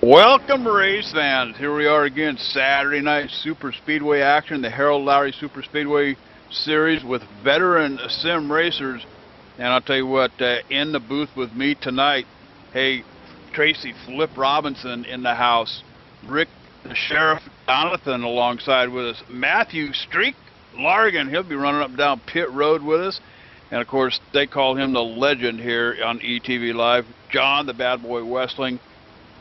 Welcome, race fans. Here we are again, Saturday night super speedway action, the Harold Lowry Super Speedway Series with veteran sim racers. And I'll tell you what, in the booth with me tonight, hey, Tracy Flip Robinson in the house, Rick the Sheriff Jonathan alongside with us, Matthew Streak Largan, he'll be running up and down pit road with us. And of course, they call him the legend here on ETV Live, John the Bad Boy Westling.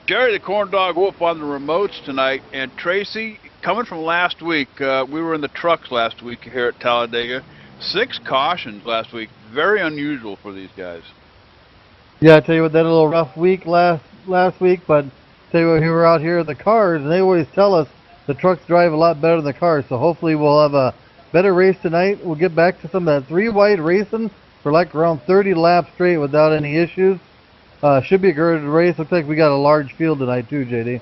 Jerry the Corn Dog Wolf on the remotes tonight, and Tracy, coming from last week, we were in the trucks last week here at Talladega. 6 cautions last week, very unusual for these guys. Yeah, I tell you what, that a little rough week last week, but tell you what, we were out here at the cars, and they always tell us the trucks drive a lot better than the cars, so hopefully we'll have a better race tonight. We'll get back to some of that 3-wide racing for like around 30 laps straight without any issues. Should be a good race. Looks like we got a large field tonight too, JD.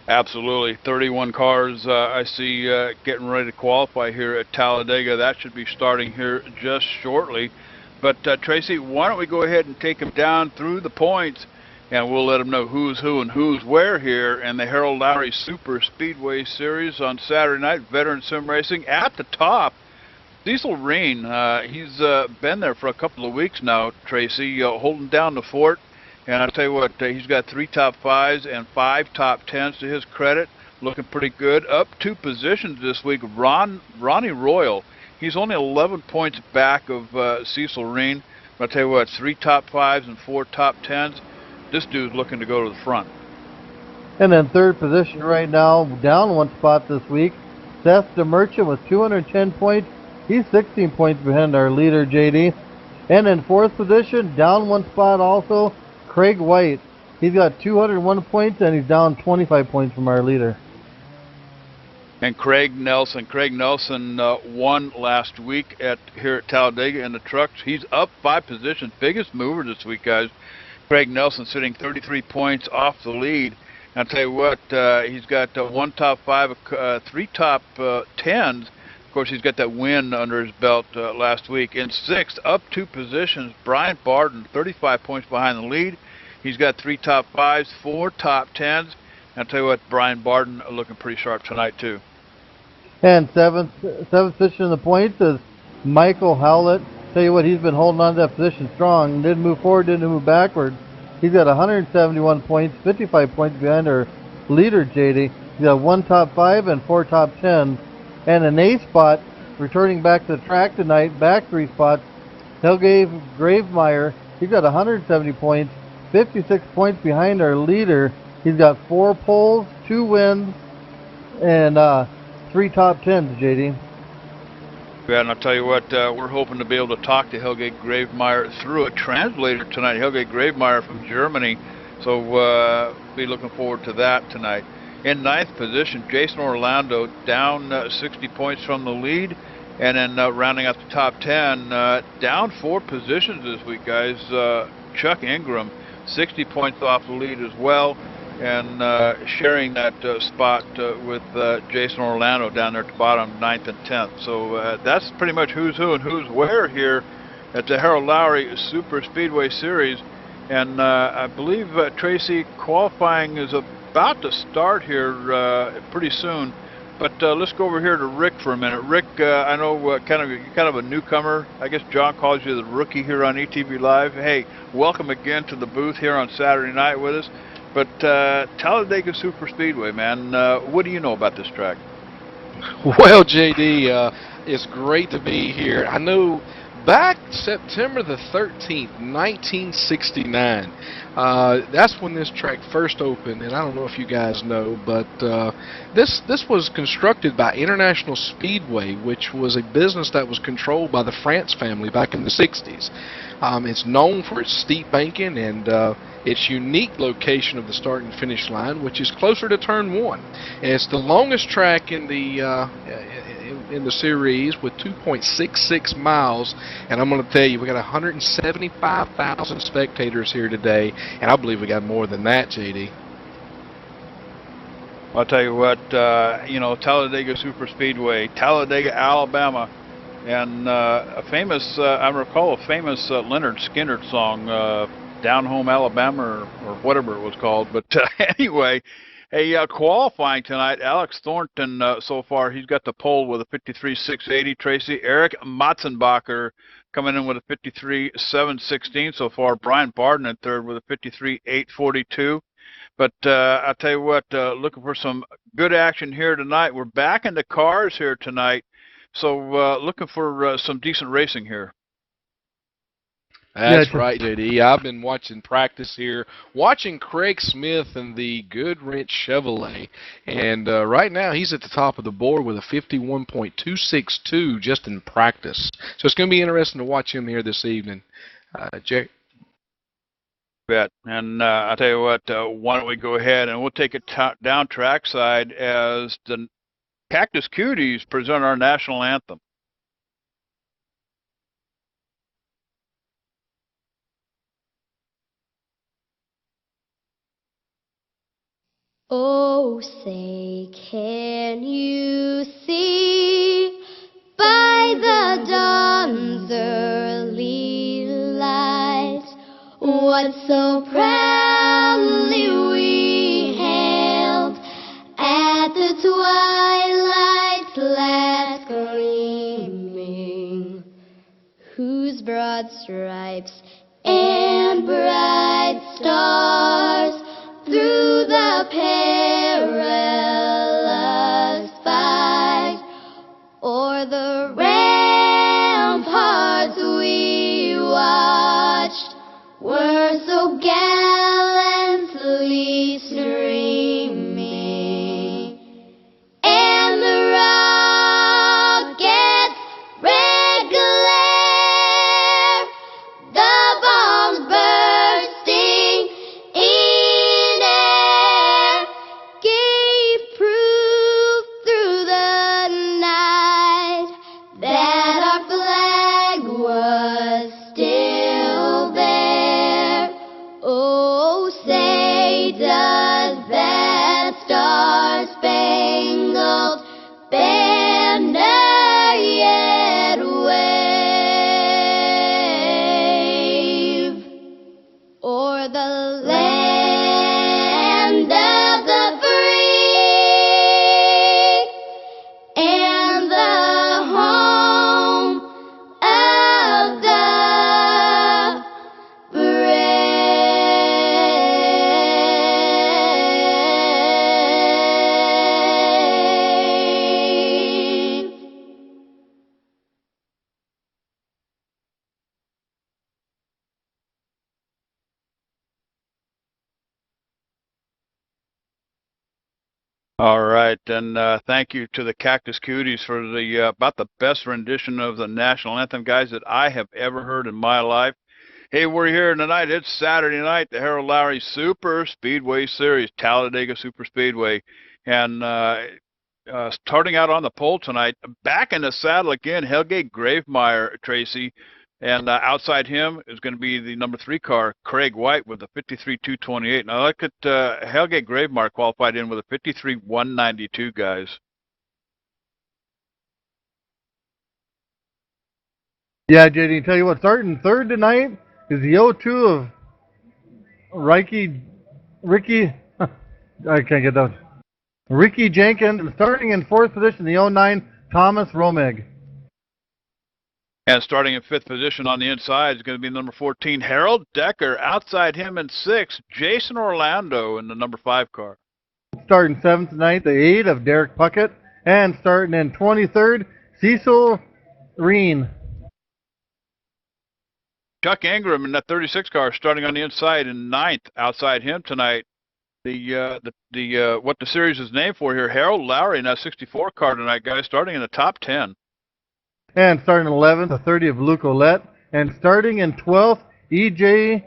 Absolutely. 31 cars I see getting ready to qualify here at Talladega. That should be starting here just shortly. But Tracy, why don't we go ahead and take them down through the points, and we'll let them know who's who and who's where here in the Harold Lowry Super Speedway Series on Saturday night, veteran sim racing. At the top, Cecil Reen, he's been there for a couple of weeks now, Tracy, holding down the fort. And I'll tell you what, he's got 3 top 5s and 5 top 10s to his credit. Looking pretty good. Up 2 positions this week, Ronnie Royal. He's only 11 points back of Cecil Reen. But I'll tell you what, 3 top 5s and 4 top 10s. This dude's looking to go to the front. And then third position right now, down 1 spot this week, Seth DeMerchant with 210 points. He's 16 points behind our leader, JD. And in 4th position, down 1 spot also, Craig White. He's got 201 points, and he's down 25 points from our leader. And Craig Nelson won last week here at Talladega in the trucks. He's up 5 positions, biggest mover this week, guys. Craig Nelson sitting 33 points off the lead. And I'll tell you what, he's got 1 top 5, 3 top 10s. Of course, he's got that win under his belt last week. In 6th, up 2 positions, Brian Barden, 35 points behind the lead. He's got 3 top 5s, 4 top 10s. And I'll tell you what, Brian Barden looking pretty sharp tonight, too. And seventh position in the points is Michael Howlett. Tell you what, he's been holding on to that position strong. Didn't move forward, didn't move backward. He's got 171 points, 55 points behind our leader, JD. He's got 1 top 5 and 4 top 10s. And an 8th spot, returning back to the track tonight, back 3 spots, Helge Gravemeyer. He's got 170 points, 56 points behind our leader. He's got 4 poles, 2 wins, and 3 top 10s, JD. Yeah, and I'll tell you what, we're hoping to be able to talk to Helge Gravemeyer through a translator tonight. Helge Gravemeyer from Germany, so be looking forward to that tonight. In 9th position, Jason Orlando down 60 points from the lead. And then rounding out the top 10, down 4 positions this week, guys. Chuck Ingram, 60 points off the lead as well. And sharing that spot with Jason Orlando down there at the bottom, 9th and 10th. So that's pretty much who's who and who's where here at the Harold Lowry Super Speedway Series. And I believe, Tracy, qualifying is about to start here pretty soon, but let's go over here to Rick for a minute. Rick, I know you're kind of a newcomer. I guess John calls you the rookie here on ETV Live. Hey, welcome again to the booth here on Saturday night with us. But Talladega Super Speedway, man, what do you know about this track? Well, JD, it's great to be here. I know back September the 13th, 1969, that's when this track first opened, and I don't know if you guys know, but this was constructed by International Speedway, which was a business that was controlled by the France family back in the 60s. It's known for its steep banking and its unique location of the start and finish line, which is closer to turn 1. And it's the longest track in the series with 2.66 miles, and I'm going to tell you, we got 175,000 spectators here today, and I believe we got more than that, JD. I'll tell you what, Talladega Super Speedway, Talladega, Alabama, and I recall a famous Leonard Skinner song Down Home Alabama or whatever it was called. But anyway, qualifying tonight, Alex Thornton, so far, he's got the pole with a 53.680, Tracy. Eric Matzenbacher coming in with a 53.716 so far. Brian Barden in third with a 53.842. But I'll tell you what, looking for some good action here tonight. We're back into cars here tonight, so looking for some decent racing here. That's right, JD. I've been watching practice here, watching Craig Smith and the Goodwrench Chevrolet, and right now he's at the top of the board with a 51.262 just in practice. So it's going to be interesting to watch him here this evening. Jay? Bet. And I'll tell you what, why don't we go ahead and we'll take it down trackside as the Cactus Cuties present our national anthem. Oh, say, can you see by the dawn's early light what so proudly we hailed at the twilight's last gleaming, whose broad stripes and bright stars through the perilous fight o'er the ramparts we watched were so gallantly streaming, and the rocket's red glare, the bombs bursting in air, gave proof through the night that our flag was still there. Oh, say, does that star-spangled banner yet wave o'er the land of the free and the home of the brave? All right, and thank you to the Cactus Cuties for the about the best rendition of the national anthem, guys, that I have ever heard in my life. Hey, we're here tonight. It's Saturday night, the Harold Lowry Super Speedway Series, Talladega Super Speedway, and starting out on the pole tonight, back in the saddle again, Helge Gravemeyer, Tracy. And outside him is going to be the number 3 car, Craig White, with a 53.228. Now look at Helge Gravemeyer qualified in with a 53.192, guys. Yeah, JD, tell you what, starting third tonight is the 02 of Ricky, I can't get that. Ricky Jenkins, and starting in fourth position, the 09 Thomas Romig. And starting in 5th position on the inside is going to be number 14, Harold Decker. Outside him in 6th, Jason Orlando in the number 5 car. Starting 7th tonight, the 8 of Derek Puckett. And starting in 23rd, Cecil Reen. Chuck Ingram in that 36 car starting on the inside in 9th. Outside him tonight, what the series is named for here, Harold Lowry in that 64 car tonight, guys, starting in the top 10. And starting 11th, the 30 of Luke Ouellette. And starting in 12th, E.J.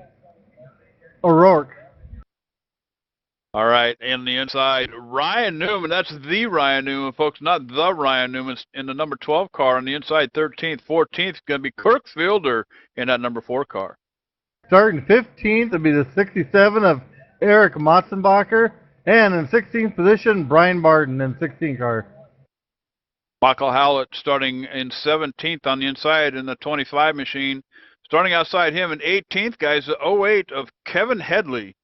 O'Rourke. All right, and the inside, Ryan Newman. That's the Ryan Newman, folks, not the Ryan Newman in the number 12 car. On the inside, 13th, 14th, going to be Kirk Fielder in that number 4 car. Starting 15th will be the 67 of Eric Matzenbacher. And in 16th position, Brian Barden in 16 car. Michael Howlett starting in 17th on the inside in the 25 machine. Starting outside him in 18th, guys, the 08 of Kevin Headley.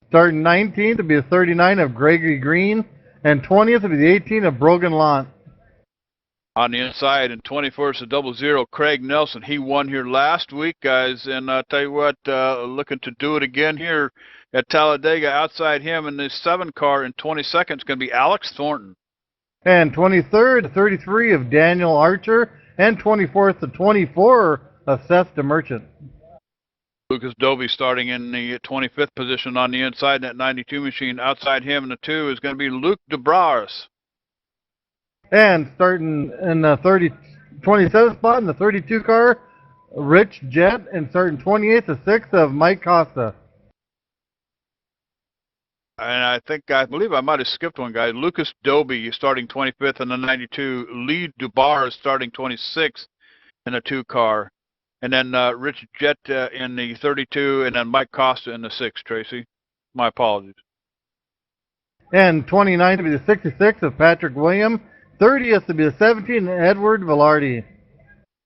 Starting 19th to be the 39 of Gregory Green, and 20th to be the 18 of Brogan Lant. On the inside, and 21st, the 00, Craig Nelson. He won here last week, guys, and I'll tell you what, looking to do it again here at Talladega. Outside him in the 7 car in 22nd is going to be Alex Thornton. And 23rd, 33 of Daniel Archer, and 24th to 24 of Seth DeMerchant. Lucas Dobie starting in the 25th position on the inside in that 92 machine. Outside him in the 2 is going to be Luke DeBraris. And starting in the 27th spot in the 32 car, Rich Jett, and starting 28th to 6th of Mike Costa. And I believe I might have skipped one guy. Lucas Dobie starting 25th in the 92. Lee Dubar is starting 26th in the 2 car. And then Rich Jett in the 32, and then Mike Costa in the 6, Tracy. My apologies. And 29th to be the 66 of Patrick William. 30th to be the 17, Edward Velarde.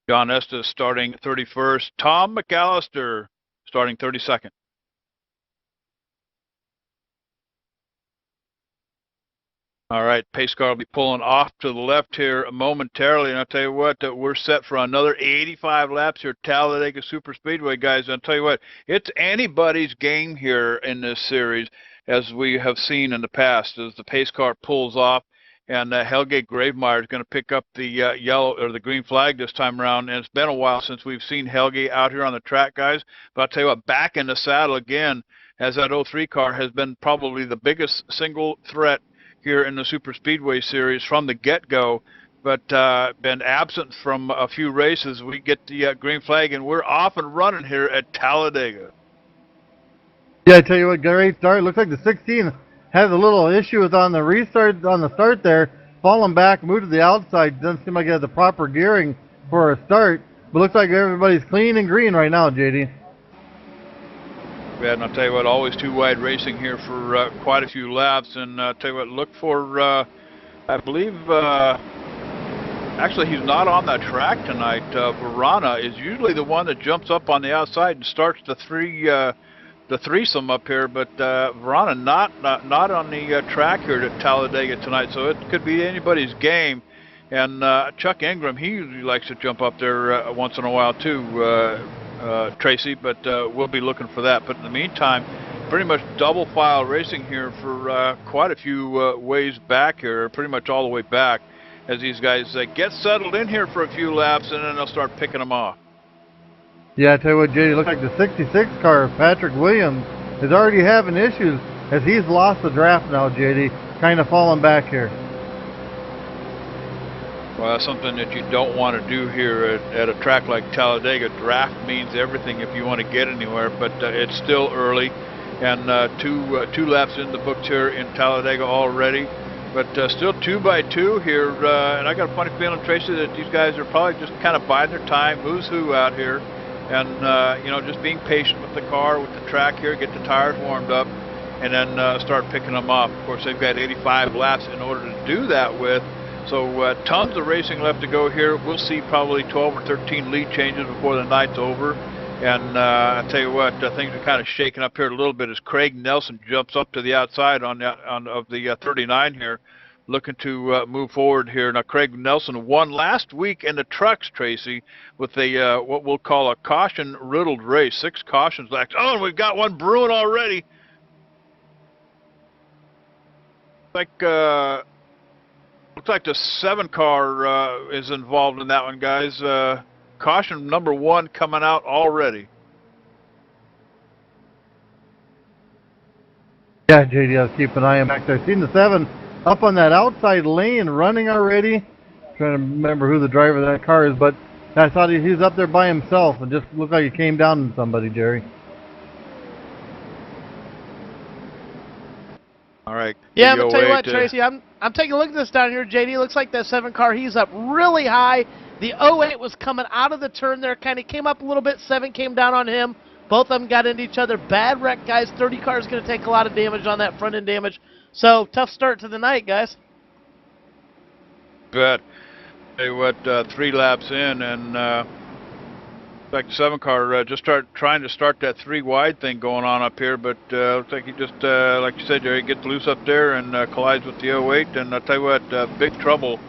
John Estes starting 31st. Tom McAllister starting 32nd. All right, pace car will be pulling off to the left here momentarily, and I'll tell you what, we're set for another 85 laps here at Talladega Super Speedway, guys. And I'll tell you what, it's anybody's game here in this series, as we have seen in the past, as the pace car pulls off. And Helge Gravemeyer is going to pick up the yellow or the green flag this time around. And it's been a while since we've seen Helge out here on the track, guys. But I'll tell you what, back in the saddle again, as that 03 car has been probably the biggest single threat here in the Super Speedway Series from the get-go. But been absent from a few races. We get the green flag, and we're off and running here at Talladega. Yeah, I tell you what, great start. Looks like the 16 has a little issue with on the restart, on the start there, falling back, moved to the outside. Doesn't seem like it has the proper gearing for a start, but looks like everybody's clean and green right now, JD. Yeah, and I'll tell you what, always too wide racing here for quite a few laps, and I'll tell you what, look for, I believe, actually he's not on that track tonight. Verana is usually the one that jumps up on the outside and starts the threesome up here, but Verana not on the track here at Talladega tonight, so it could be anybody's game. And Chuck Ingram, he usually likes to jump up there once in a while too, Tracy, but we'll be looking for that. But in the meantime, pretty much double file racing here for quite a few ways back here, pretty much all the way back, as these guys get settled in here for a few laps, and then they'll start picking them off. Yeah, I tell you what, JD, looks like the 66 car of Patrick Williams is already having issues as he's lost the draft now, JD, kind of falling back here. Well, that's something that you don't want to do here at a track like Talladega. Draft means everything if you want to get anywhere, but it's still early, and two laps in the books here in Talladega already. But still 2 by 2 here, and I got a funny feeling, Tracy, that these guys are probably just kind of biding their time, who's who out here. And, you know, just being patient with the car, with the track here, get the tires warmed up, and then start picking them up. Of course, they've got 85 laps in order to do that with. So tons of racing left to go here. We'll see probably 12 or 13 lead changes before the night's over. And I tell you what, things are kind of shaking up here a little bit as Craig Nelson jumps up to the outside of the 39 here, looking to move forward here. Now, Craig Nelson won last week in the trucks, Tracy, with a what we'll call a caution-riddled race. 6 cautions left. Oh, and we've got one brewing already. Looks like the 7 car is involved in that one, guys. Caution number 1 coming out already. Yeah, JD, I'll keep an eye on back there. Seen the 7 up on that outside lane running already. Trying to remember who the driver of that car is, but I thought he was up there by himself and just looked like he came down on somebody, Jerry. All right. Yeah, I'm going to tell you what, Tracy, I'm taking a look at this down here, JD. Looks like that 7 car, he's up really high. The 08 was coming out of the turn there, kind of came up a little bit. 7 came down on him. Both of them got into each other. Bad wreck, guys. 30 car is going to take a lot of damage on that front end damage. So, tough start to the night, guys. But, tell you what, 3 laps in, and Like the 7 car just trying to start that 3 wide thing going on up here, but looks like he just, like you said, Jerry, gets loose up there and collides with the 08. And I'll tell you what, big trouble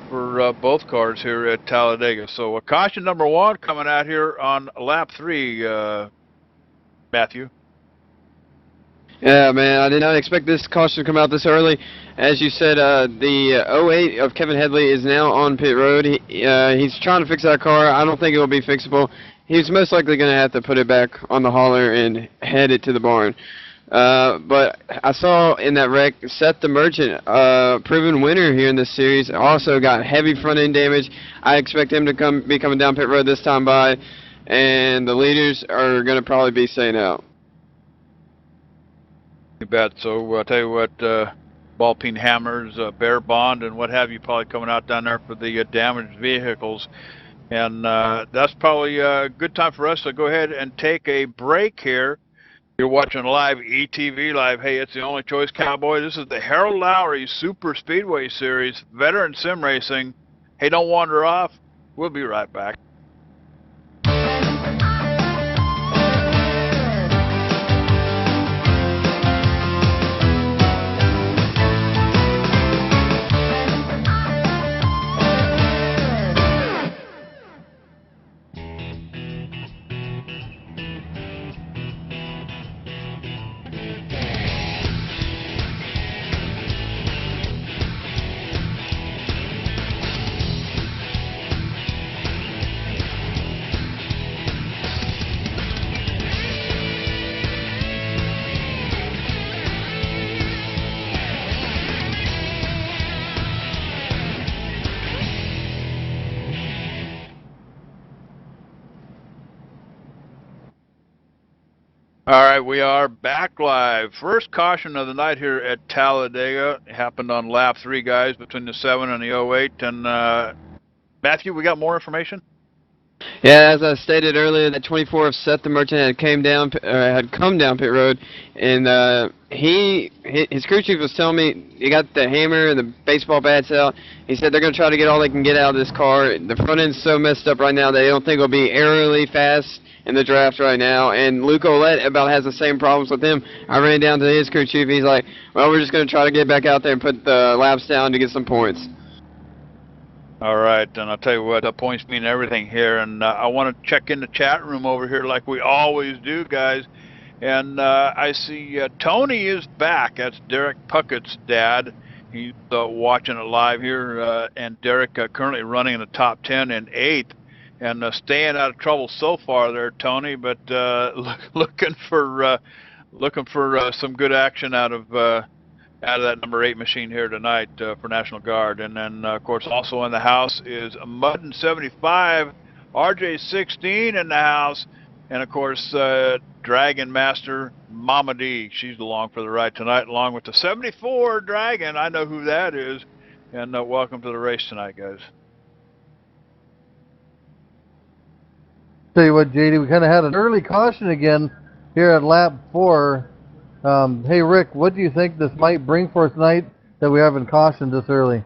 for both cars here at Talladega. So caution number 1 coming out here on lap 3, Matthew. Yeah, man, I did not expect this caution to come out this early. As you said, the 08 of Kevin Headley is now on pit road. He's trying to fix that car. I don't think it will be fixable. He's most likely going to have to put it back on the hauler and head it to the barn. But I saw in that wreck, Seth the Merchant, proven winner here in this series, also got heavy front end damage. I expect him to be coming down pit road this time by, and the leaders are going to probably be staying out. You bet. So I'll tell you what, ball peen hammers, Bear Bond, and what have you probably coming out down there for the damaged vehicles. And that's probably a good time for us to go ahead and take a break here. You're watching live ETV Live. Hey, it's the only choice, Cowboy. This is the Harold Lowry Super Speedway Series, Veteran Sim Racing. Hey, don't wander off. We'll be right back. All right, we are back live. First caution of the night here at Talladega. It happened on lap 3, guys, between the 7 and the 08. And Matthew, we got more information? Yeah, as I stated earlier, the 24 of Seth the Merchant had come down pit road, and his crew chief was telling me he got the hammer and the baseball bats out. He said they're going to try to get all they can get out of this car. The front end's so messed up right now they don't think it'll be aerially fast in the draft right now, and Luke Olette about has the same problems with him. I ran down to his crew chief. He's like, well, we're just going to try to get back out there and put the laps down to get some points. All right, and I'll tell you what, the points mean everything here, and I want to check in the chat room over here like we always do, guys. And I see Tony is back. That's Derek Puckett's dad. He's watching it live here, and Derek currently running in the top 10 and 8th. And staying out of trouble so far there, Tony, but looking for some good action out of that number 8 machine here tonight for National Guard. And then, of course, also in the house is Muddin 75, RJ16 in the house, and of course Dragon Master Mama D. She's along for the ride tonight, along with the 74 Dragon. I know who that is. And welcome to the race tonight, guys. Tell you what, JD, we kind of had an early caution again here at lap 4. Hey, Rick, what do you think this might bring for us tonight that we haven't cautioned this early?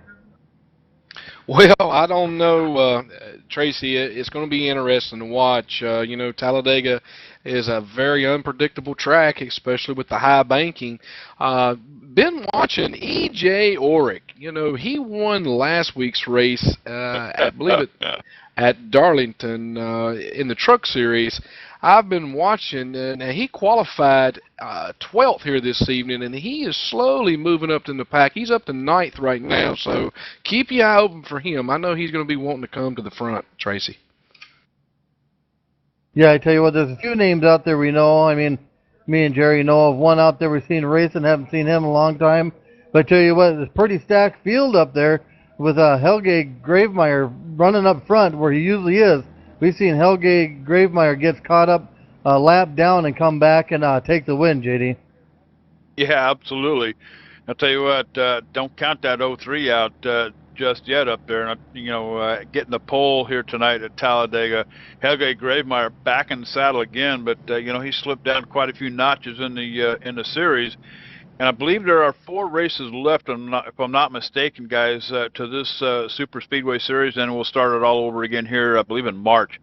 Well, I don't know, Tracy. It's going to be interesting to watch. You know, Talladega is a very unpredictable track, especially with the high banking. Been watching E.J. Orick. You know, he won last week's race, I believe at Darlington in the Truck Series. I've been watching, and he qualified 12th here this evening, and he is slowly moving up in the pack. He's up to 9th right now, so keep your eye open for him. I know he's going to be wanting to come to the front, Tracy. Yeah, I tell you what, there's a few names out there we know. I mean, me and Jerry know of one out there we've seen racing, haven't seen him in a long time. But I tell you what, it's a pretty stacked field up there with Helge Gravemeyer running up front where he usually is. We've seen Helge Gravemeyer gets caught up, lap down, and come back and take the win, JD. Yeah, absolutely. I'll tell you what, don't count that 03 out just yet up there. And, you know, getting the pole here tonight at Talladega. Helge Gravemeyer back in the saddle again, but, you know, he slipped down quite a few notches in the series. And I believe there are 4 races left, if I'm not mistaken, guys, to this Super Speedway Series, and we'll start it all over again here, I believe, in March.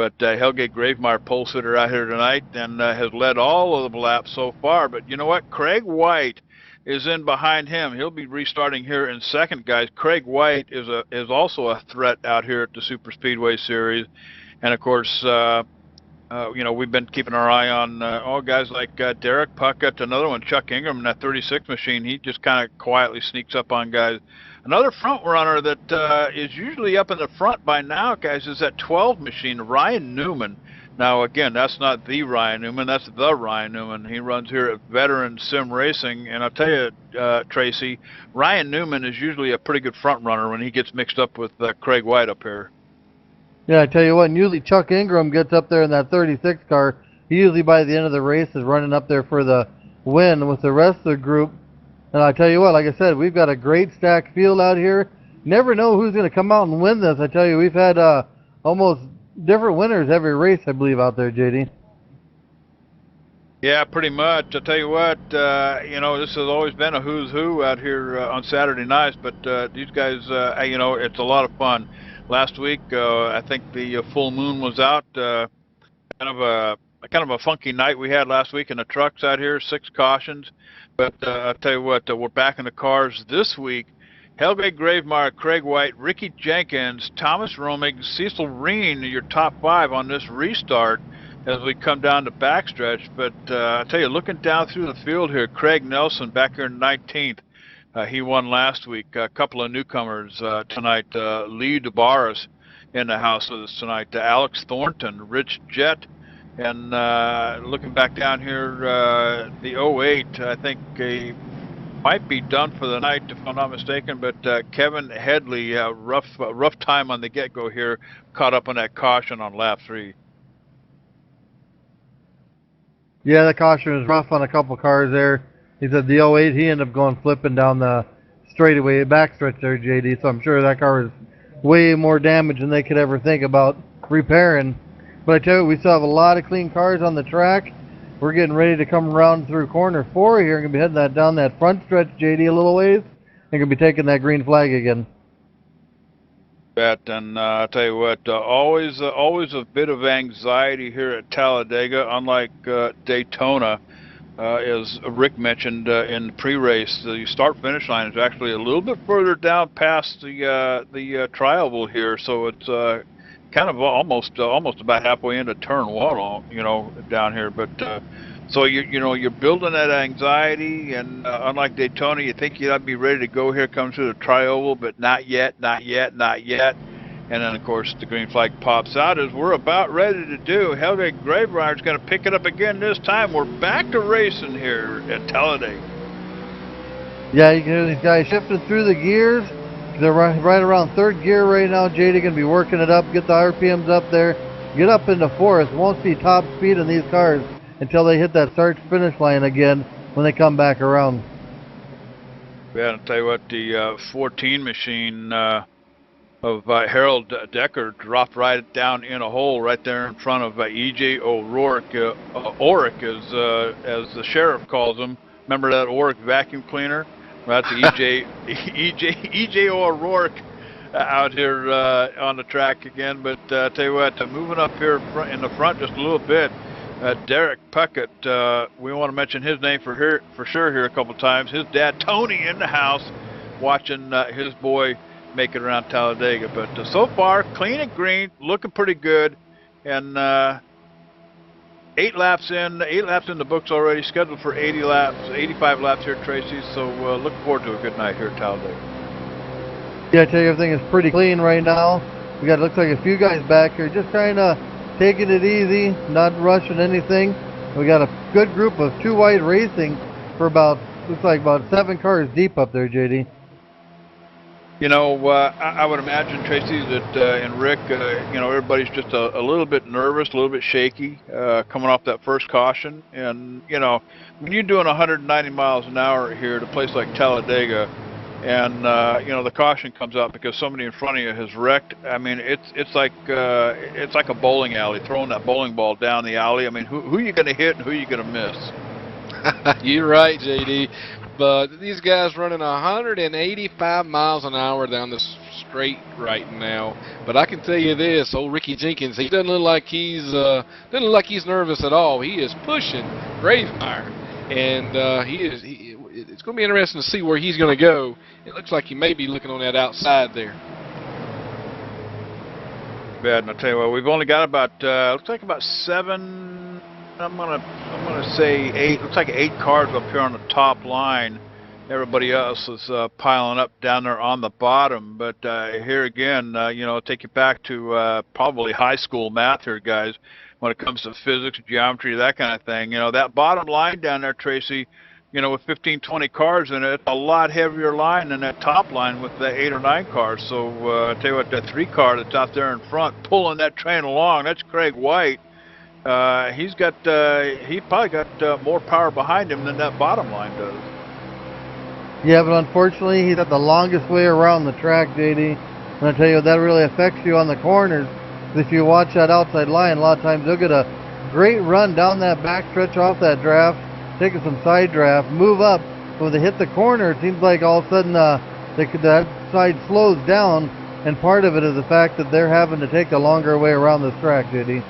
But Helge Gravemeyer, pole sitter out here tonight, and has led all of the laps so far. But you know what? Craig White is in behind him. He'll be restarting here in second, guys. Craig White is also a threat out here at the Super Speedway Series. And, of course, you know, we've been keeping our eye on guys like Derek Puckett, another one, Chuck Ingram in that 36 machine. He just kind of quietly sneaks up on guys. Another front runner that is usually up in the front by now, guys, is that 12 machine, Ryan Newman. Now, again, that's not the Ryan Newman. That's the Ryan Newman. He runs here at Veteran Sim Racing. And I'll tell you, Tracy, Ryan Newman is usually a pretty good front runner when he gets mixed up with Craig White up here. Yeah, I tell you what, and usually Chuck Ingram gets up there in that 36 car. He usually by the end of the race is running up there for the win with the rest of the group. And I tell you what, like I said, we've got a great stacked field out here. Never know who's going to come out and win this. I tell you, we've had almost different winners every race, I believe, out there, JD. Yeah, pretty much. I tell you what, you know, this has always been a who's who out here on Saturday nights, but these guys, you know, it's a lot of fun. Last week, I think the full moon was out. Kind of a funky night we had last week in the trucks out here, 6 cautions. But I'll tell you what, we're back in the cars this week. Helge Gravemeyer, Craig White, Ricky Jenkins, Thomas Romig, Cecil Reen, your top 5 on this restart as we come down the backstretch. But I'll tell you, looking down through the field here, Craig Nelson back here in 19th. He won last week. A couple of newcomers tonight. Lee DeBarris in the house with us tonight. Alex Thornton, Rich Jett, and looking back down here, the 08, I think he might be done for the night if I'm not mistaken, but Kevin Headley, rough time on the get-go here, caught up on that caution on lap 3. Yeah, the caution was rough on a couple cars there. He said the 08, he ended up going flipping down the straightaway backstretch there, JD, so I'm sure that car was way more damaged than they could ever think about repairing. But I tell you, we still have a lot of clean cars on the track. We're getting ready to come around through corner 4 here. We're going to be heading that down that front stretch, JD, a little ways. And going to be taking that green flag again. And I'll tell you what, always a bit of anxiety here at Talladega, unlike Daytona. As Rick mentioned in the pre-race, the start-finish line is actually a little bit further down past the trioval here, so it's kind of almost about halfway into turn 1, you know, down here. But so you're building that anxiety, and unlike Daytona, you think you'd be ready to go here, come through the trioval, but not yet. And then, of course, the green flag pops out as we're about ready to do. Helge Gravemeyer's going to pick it up again this time. We're back to racing here at Talladega. Yeah, you can hear these guys shifting through the gears. They're right around 3rd gear right now. JD going to be working it up, get the RPMs up there, get up into 4th. Won't see top speed in these cars until they hit that start-finish line again when they come back around. Yeah, I'll tell you what, the 14 machine of Harold Decker dropped right down in a hole right there in front of E.J. O'Rourke. Oric, as the sheriff calls him. Remember that Oric vacuum cleaner? Well, that's E.J. O'Rourke out here on the track again. But tell you what, moving up here in the front just a little bit, Derek Puckett, we want to mention his name for sure here a couple times. His dad, Tony, in the house watching his boy make it around Talladega. But so far, clean and green, looking pretty good. And 8 laps in the books already, scheduled for 85 laps here at Tracy. So looking forward to a good night here at Talladega. Yeah, I tell you, everything is pretty clean right now. We got, looks like a few guys back here just kind of taking it easy, not rushing anything. We got a good group of 2 wide racing for looks like about 7 cars deep up there, JD. You know, I would imagine, Tracy, that and Rick, you know, everybody's just a little bit nervous, a little bit shaky coming off that first caution. And, you know, when you're doing 190 miles an hour here at a place like Talladega, and, you know, the caution comes out because somebody in front of you has wrecked, I mean, it's like a bowling alley, throwing that bowling ball down the alley. I mean, who are you going to hit and who are you going to miss? You're right, JD. But these guys running 185 miles an hour down this straight right now. But I can tell you this, old Ricky Jenkins, he doesn't look like he's nervous at all. He is pushing Gravemeyer, and it's going to be interesting to see where he's going to go. It looks like he may be looking on that outside there. Bad, and I'll tell you what, we've only got about looks like about 7. I'm gonna say 8. Looks like 8 cars up here on the top line. Everybody else is piling up down there on the bottom. But here again, you know, take you back to probably high school math here, guys. When it comes to physics, geometry, that kind of thing. You know, that bottom line down there, Tracy, you know, with 15, 20 cars in it, a lot heavier line than that top line with the 8 or 9 cars. So I tell you what, that 3 car that's out there in front pulling that train along, that's Craig White. He probably got more power behind him than that bottom line does. Yeah, but unfortunately, he's got the longest way around the track, JD. And I tell you, that really affects you on the corners. If you watch that outside line, a lot of times they'll get a great run down that back stretch off that draft, taking some side draft, move up. When they hit the corner, it seems like all of a sudden that side slows down, and part of it is the fact that they're having to take the longer way around this track, JD.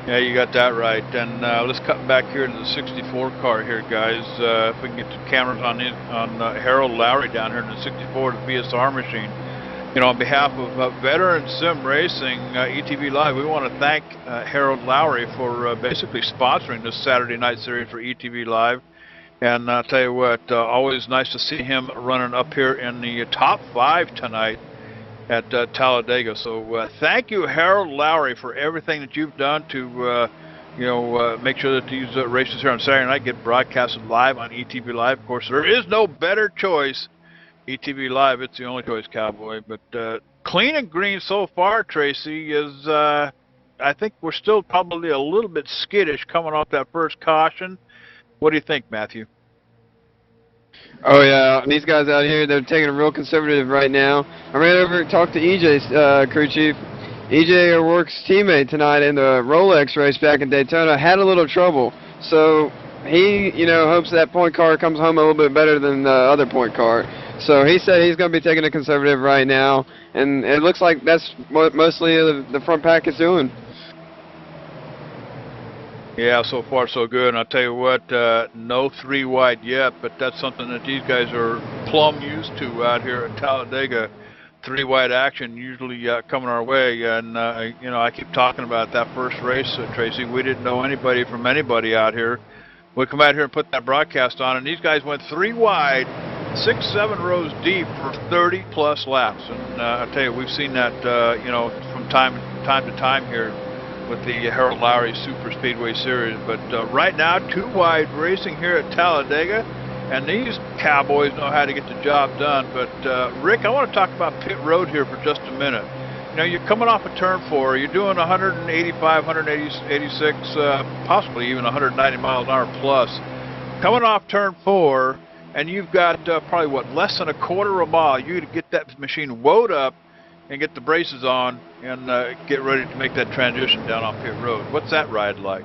Yeah, you got that right. And let's cut back here to the 64 car here, guys. If we can get the cameras on Harold Lowry down here in the 64, the BSR machine. You know, on behalf of Veteran Sim Racing, ETV Live, we want to thank Harold Lowry for basically sponsoring this Saturday night series for ETV Live. And I'll tell you what, always nice to see him running up here in the top 5 tonight at Talladega. So thank you, Harold Lowry, for everything that you've done to you know, make sure that these races here on Saturday night get broadcasted live on ETV Live. Of course, there is no better choice. ETV Live, it's the only choice, Cowboy. But clean and green so far, Tracy, is I think we're still probably a little bit skittish coming off that first caution. What do you think, Matthew? Oh yeah, these guys out here, they're taking it real conservative right now. I ran over and talked to EJ's crew chief. EJ O'Rourke's teammate tonight in the Rolex race back in Daytona had a little trouble. So he, you know, hopes that point car comes home a little bit better than the other point car. So he said he's going to be taking it conservative right now, and it looks like that's what mostly the front pack is doing. Yeah, so far so good. And I'll tell you what, no 3 wide yet, but that's something that these guys are plumb used to out here at Talladega. 3 wide action usually coming our way. And, you know, I keep talking about that first race, Tracy. We didn't know anybody from anybody out here. We come out here and put that broadcast on, and these guys went 3 wide, 6, 7 rows deep for 30-plus laps. And I'll tell you, we've seen that, you know, from time to time here with the Harold Lowry Super Speedway Series. But right now, 2 wide racing here at Talladega, and these Cowboys know how to get the job done. But Rick, I want to talk about pit road here for just a minute. You know, you're coming off of turn 4, you're doing 185, 186, possibly even 190 miles an hour plus. Coming off turn 4, and you've got probably, what, less than a quarter of a mile. You to get that machine woed up and get the braces on and get ready to make that transition down on pit road. What's that ride like?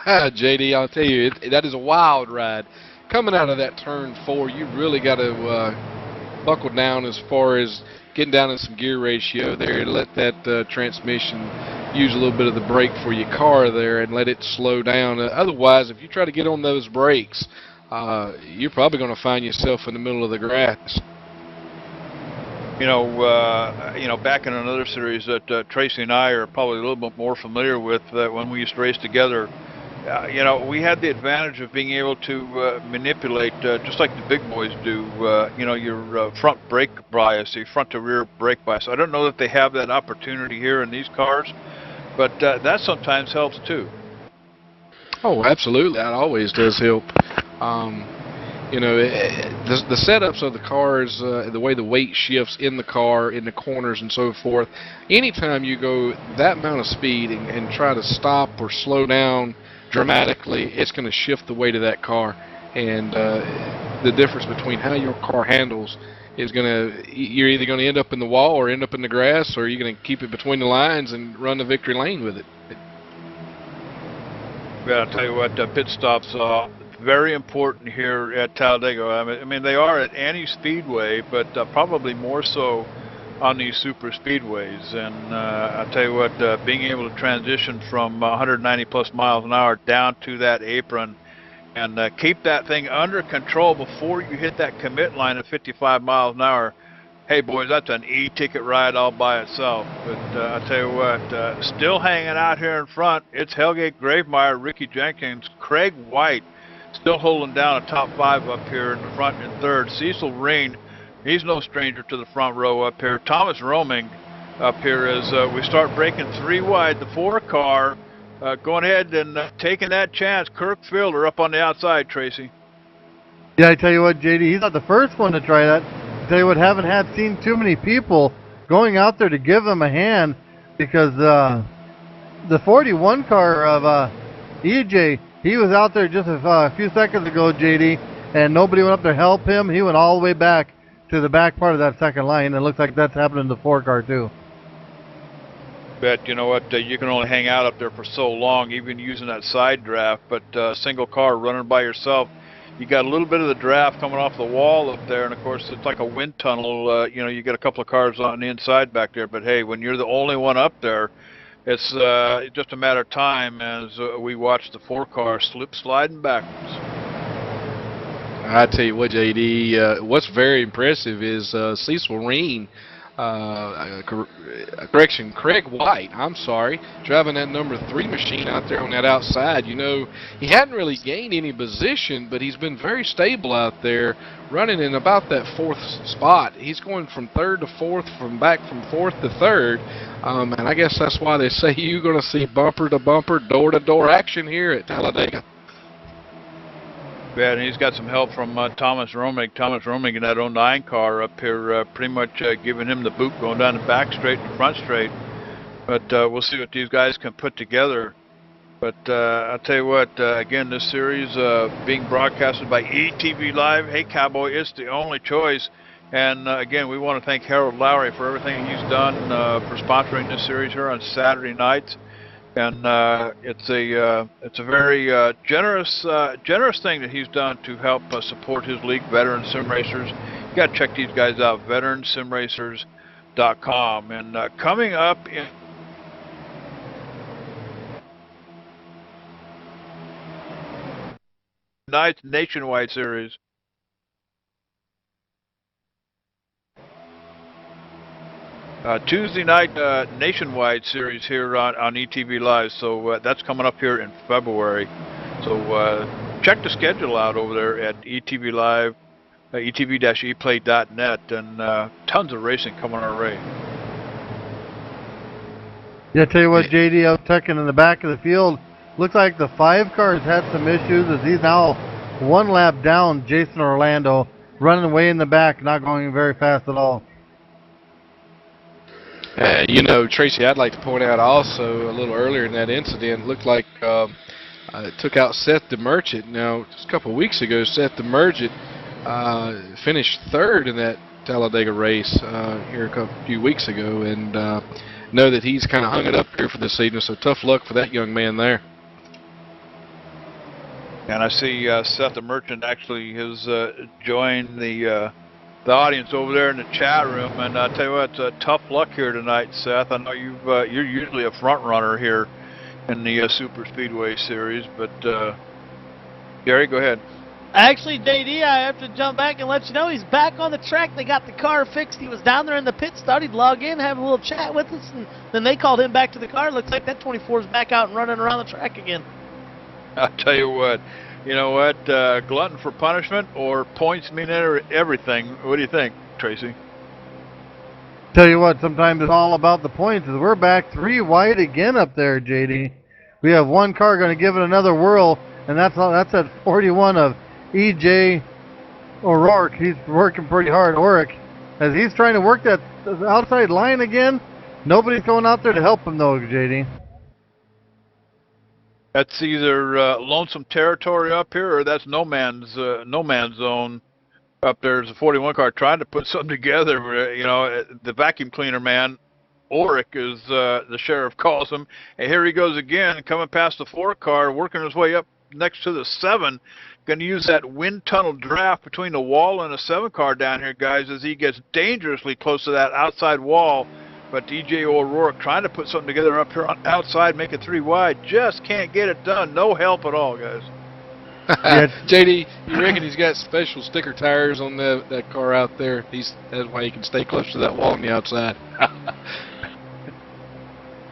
JD, I'll tell you, that is a wild ride. Coming out of that turn 4, you really got to buckle down as far as getting down in some gear ratio there and let that transmission use a little bit of the brake for your car there and let it slow down. Otherwise, if you try to get on those brakes, you're probably going to find yourself in the middle of the grass. You know, back in another series that Tracy and I are probably a little bit more familiar with when we used to race together, you know, we had the advantage of being able to manipulate, just like the big boys do, you know, your front brake bias, your front to rear brake bias. I don't know that they have that opportunity here in these cars, but that sometimes helps too. Oh, absolutely. That always does help. You know, the setups of the cars, the way the weight shifts in the car, in the corners and so forth, anytime you go that amount of speed and try to stop or slow down dramatically, it's going to shift the weight of that car. And the difference between how your car handles is going to, you're either going to end up in the wall or end up in the grass, or you're going to keep it between the lines and run the victory lane with it. Yeah, I'll tell you what, pit stops, very important here at Talladega. I mean they are at any speedway, but probably more so on these super speedways. And I'll tell you what, being able to transition from 190 plus miles an hour down to that apron and keep that thing under control before you hit that commit line of 55 miles an hour. Hey boys, that's an e-ticket ride all by itself. But I'll tell you what, still hanging out here in front, it's Hellgate Gravemeyer, Ricky Jenkins, Craig White, still holding down a top 5 up here in the front and third. Cecil Reen, he's no stranger to the front row up here. Thomas Roaming up here as we start breaking 3 wide. The 4 car going ahead and taking that chance. Kirk Fielder up on the outside, Tracy. Yeah, I tell you what, JD, he's not the first one to try that. I tell you what, haven't seen too many people going out there to give him a hand because the 41 car of EJ, he was out there just a few seconds ago, JD, and nobody went up there to help him. He went all the way back to the back part of that second line, and it looks like that's happening to the 4 car too. Bet, you know what, you can only hang out up there for so long, even using that side draft, but single car running by yourself, you got a little bit of the draft coming off the wall up there, and of course it's like a wind tunnel. You know, you get a couple of cars on the inside back there, but hey, when you're the only one up there, it's just a matter of time as we watch the 4 car sliding backwards. I tell you what, JD, what's very impressive is Cecil Reen, Craig White, I'm sorry, driving that number 3 machine out there on that outside. You know, he hadn't really gained any position, but he's been very stable out there, running in about that 4th spot. He's going from 3rd to 4th, from 4th to 3rd, and I guess that's why they say you're going to see bumper to bumper, door to door action here at Talladega. Yeah, and he's got some help from Thomas Romick. Thomas Romick in that 09 car up here, pretty much giving him the boot going down the back straight and front straight. But we'll see what these guys can put together. But I'll tell you what, again, this series being broadcasted by ETV Live. Hey, Cowboy, it's the only choice. And again, we want to thank Harold Lowry for everything he's done for sponsoring this series here on Saturday nights. And it's a very generous thing that he's done to help support his league, Veteran Sim Racers. You got to check these guys out, veteransimracers.com. And coming up in tonight's Nationwide Series. Tuesday night Nationwide Series here on ETV Live, so that's coming up here in February. So check the schedule out over there at ETV Live, etv-eplay.net, and tons of racing coming our way. Yeah, I tell you what, JD, out tucking in the back of the field, looks like the 5 cars had some issues as he's now 1 lap down Jason Orlando, running way in the back, not going very fast at all. You know, Tracy, I'd like to point out also a little earlier in that incident, it looked like it took out Seth DeMerchant. Now, just a couple of weeks ago, Seth DeMerchant finished 3rd in that Talladega race here a few weeks ago, and know that he's kind of hung it up here for this season, so tough luck for that young man there. And I see Seth DeMerchant actually has joined the audience over there in the chat room, and I tell you what, tough luck here tonight, Seth. I know you're usually a front runner here in the Super Speedway Series, but Gary, go ahead. Actually, JD, I have to jump back and let you know he's back on the track. They got the car fixed. He was down there in the pit, started to log in, have a little chat with us, and then they called him back to the car. Looks like that 24 is back out and running around the track again. I'll tell you what. You know what, glutton for punishment or points mean everything. What do you think, Tracy? Tell you what, sometimes it's all about the points. As we're back 3 wide again up there, JD. We have 1 car going to give it another whirl, and that's at 41 of EJ O'Rourke. He's working pretty hard, Oric, as he's trying to work that outside line again. Nobody's going out there to help him, though, JD. That's either lonesome territory up here, or that's no man's zone up there. There's a 41 car trying to put something together. You know, the vacuum cleaner man, Oric, is the sheriff calls him, and here he goes again, coming past the 4 car, working his way up, next to the 7. Going to use that wind tunnel draft between the wall and the 7 car down here, guys, as he gets dangerously close to that outside wall. But DJ O'Rourke trying to put something together up here on outside, make it 3 wide. Just can't get it done. No help at all, guys. JD, you reckon he's got special sticker tires on that car out there? That's why he can stay close to that wall on the outside.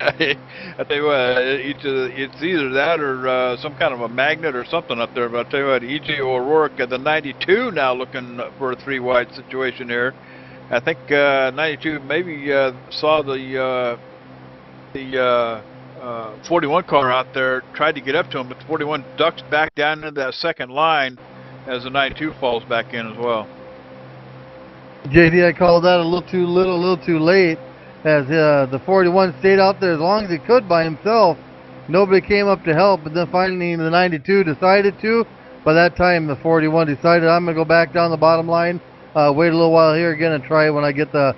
I tell you what, it's either that or some kind of a magnet or something up there. But I tell you what, E.J. O'Rourke at the 92 now looking for a 3 wide situation here. I think 92 maybe saw the 41 car out there, tried to get up to him, but the 41 ducks back down into that second line as the 92 falls back in as well. JD, I called that a little too little, a little too late, as the 41 stayed out there as long as he could by himself. Nobody came up to help, but then finally the 92 decided to. By that time, the 41 decided, I'm going to go back down the bottom line, wait a little while here again, and try when I get the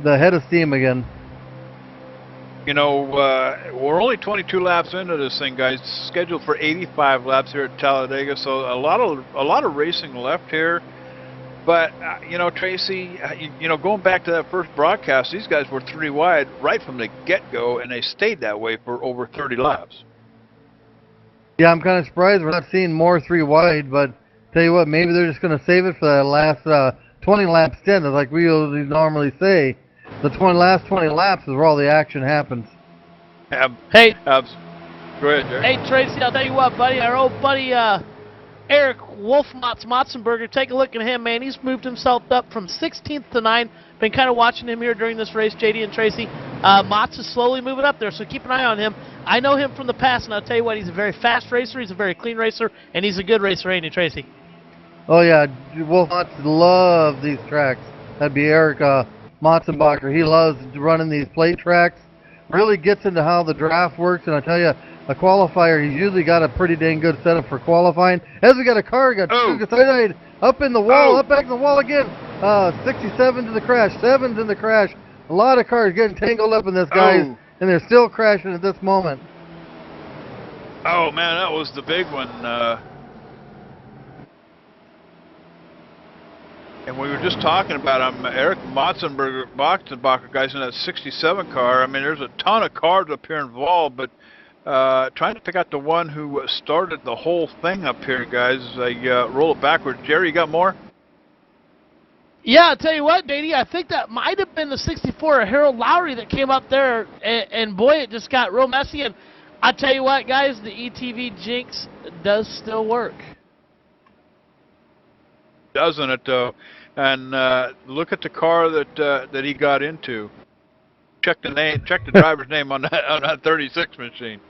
head of steam again. You know, we're only 22 laps into this thing, guys. Scheduled for 85 laps here at Talladega, so a lot of racing left here. But you know, Tracy, you know, going back to that first broadcast, these guys were 3 wide right from the get-go, and they stayed that way for over 30 laps. Yeah, I'm kind of surprised we're not seeing more 3 wide, but tell you what, maybe they're just going to save it for that last 20 lap stint, like we normally say. The last 20 laps is where all the action happens. Hey, go ahead, Jerry. Hey, Tracy, I'll tell you what, buddy. Our old buddy Eric Wolfmotzenberger, take a look at him, man. He's moved himself up from 16th to 9th. Been kind of watching him here during this race, JD and Tracy. Motz is slowly moving up there, so keep an eye on him. I know him from the past, and I'll tell you what, he's a very fast racer, he's a very clean racer, and he's a good racer, ain't he, Tracy? Oh, yeah. Wolfmotz loves these tracks. That'd be Eric Motzenbacher. He loves running these plate tracks. Really gets into how the draft works, and I tell you, a qualifier, he's usually got a pretty dang good setup for qualifying. As we got a car, got side up in the wall, up back in the wall again. 67 to the crash, 7's in the crash. A lot of cars getting tangled up in this, guys, and they're still crashing at this moment. Oh man, that was the big one. And we were just talking about him, Eric Motzenbacher, guys, in that 67 car. I mean, there's a ton of cars up here involved, but trying to pick out the one who started the whole thing up here, guys. I roll it backwards. Jerry, you got more? Yeah, I'll tell you what, JD, I think that might have been the 64 Harold Lowry that came up there, and boy, it just got real messy. And I'll tell you what, guys, the ETV jinx does still work. Doesn't it, though? And look at the car that he got into. Check the name, check the driver's name on that 36 machine.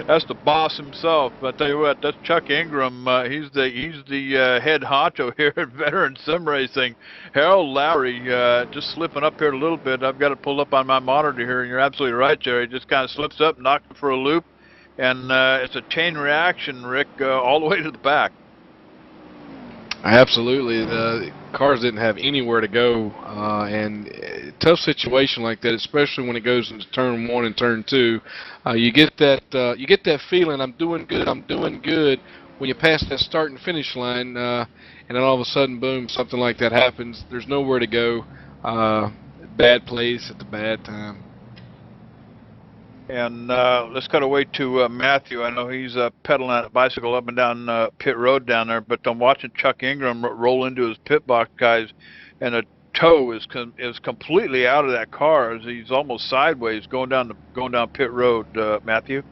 That's the boss himself. I tell you what, that's Chuck Ingram. He's the head honcho here at Veteran Sim Racing. Harold Lowry just slipping up here a little bit. I've got it pulled up on my monitor here, and you're absolutely right, Jerry. Just kind of slips up, knocks it for a loop, and it's a chain reaction, Rick, all the way to the back. Absolutely. The cars didn't have anywhere to go, and a tough situation like that, especially when it goes into turn 1 and turn 2. You get that feeling, I'm doing good, when you pass that start and finish line, and then all of a sudden, boom, something like that happens. There's nowhere to go. Bad place at the bad time. And let's cut away to Matthew. I know he's pedaling that bicycle up and down pit road down there, but I'm watching Chuck Ingram roll into his pit box, guys, and a toe is completely out of that car as he's almost sideways going down pit road. Matthew.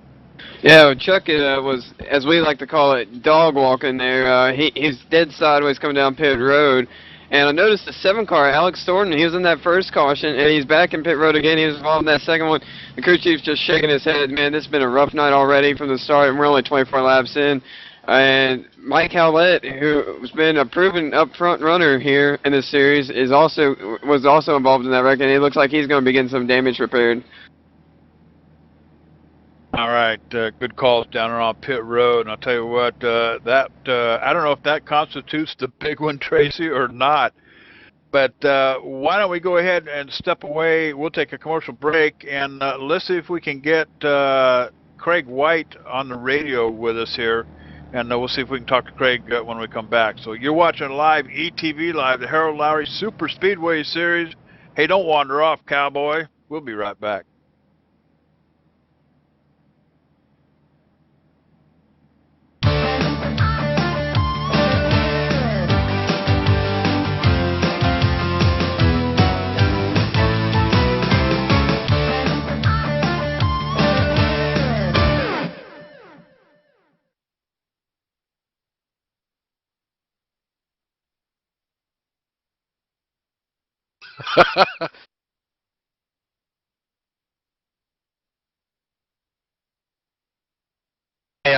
Yeah, Chuck was, as we like to call it, dog walking there. He's dead sideways coming down pit road. And I noticed the 7 car, Alex Thornton, he was in that first caution, and he's back in pit road again. He was involved in that second one. The crew chief's just shaking his head. Man, this has been a rough night already from the start, and we're only 24 laps in. And Mike Howlett, who's been a proven up-front runner here in this series, was also involved in that wreck, and it looks like he's going to be getting some damage repaired. All right, good calls down there on pit road, and I'll tell you what, I don't know if that constitutes the big one, Tracy, or not, but why don't we go ahead and step away. We'll take a commercial break, and let's see if we can get Craig White on the radio with us here, And we'll see if we can talk to Craig when we come back. So you're watching live, ETV Live, the Harold Lowry Super Speedway Series. Hey, don't wander off, cowboy. We'll be right back. Hey,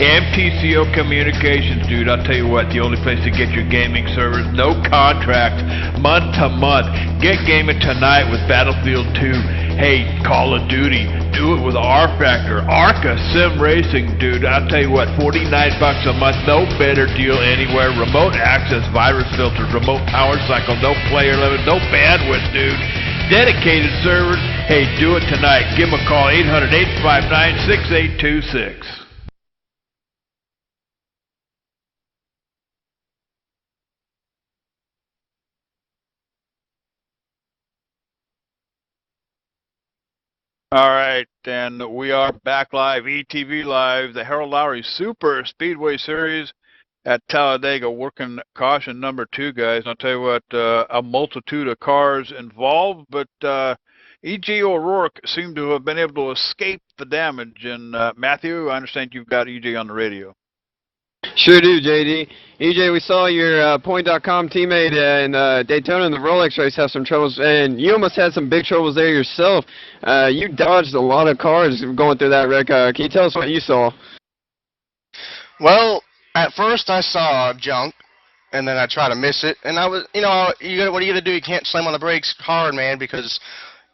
MTCO Communications, dude, I'll tell you what, the only place to get your gaming servers, no contract, month to month. Get gaming tonight with Battlefield 2. Hey, Call of Duty, do it with R Factor, Arca, Sim Racing, dude. I'll tell you what, $49 a month, no better deal anywhere. Remote access, virus filters, remote power cycle, no player limit, no bandwidth, dude. Dedicated servers, hey, do it tonight. Give them a call, 800-859-6826. All right, and we are back live, ETV Live, the Harold Lowry Super Speedway Series at Talladega, working caution number 2, guys. I'll tell you what, a multitude of cars involved, but E.J. O'Rourke seemed to have been able to escape the damage. And Matthew, I understand you've got E.J. on the radio. Sure do, JD. EJ, we saw your Point.com teammate in Daytona in the Rolex race have some troubles, and you almost had some big troubles there yourself. You dodged a lot of cars going through that wreck. Can you tell us what you saw? well, at first I saw junk, and then I tried to miss it, and I was, what are you gonna do? You can't slam on the brakes hard, man, because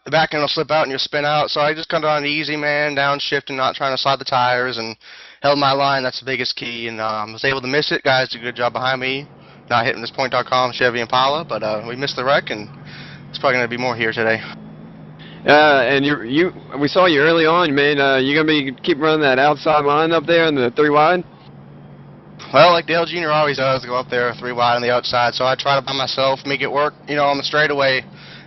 the back end will slip out and you'll spin out. So I just kind of on easy, man, downshifting, not trying to slide the tires, and held my line. That's the biggest key, and was able to miss it. Guys did a good job behind me, not hitting this Point.com Chevy Impala, but we missed the wreck, and it's probably going to be more here today. And we saw you early on, man. You gonna keep running that outside line up there in the 3 wide? Well, like Dale Jr. always does, go up there 3 wide on the outside. So I try to by myself, make it work, on the straightaway.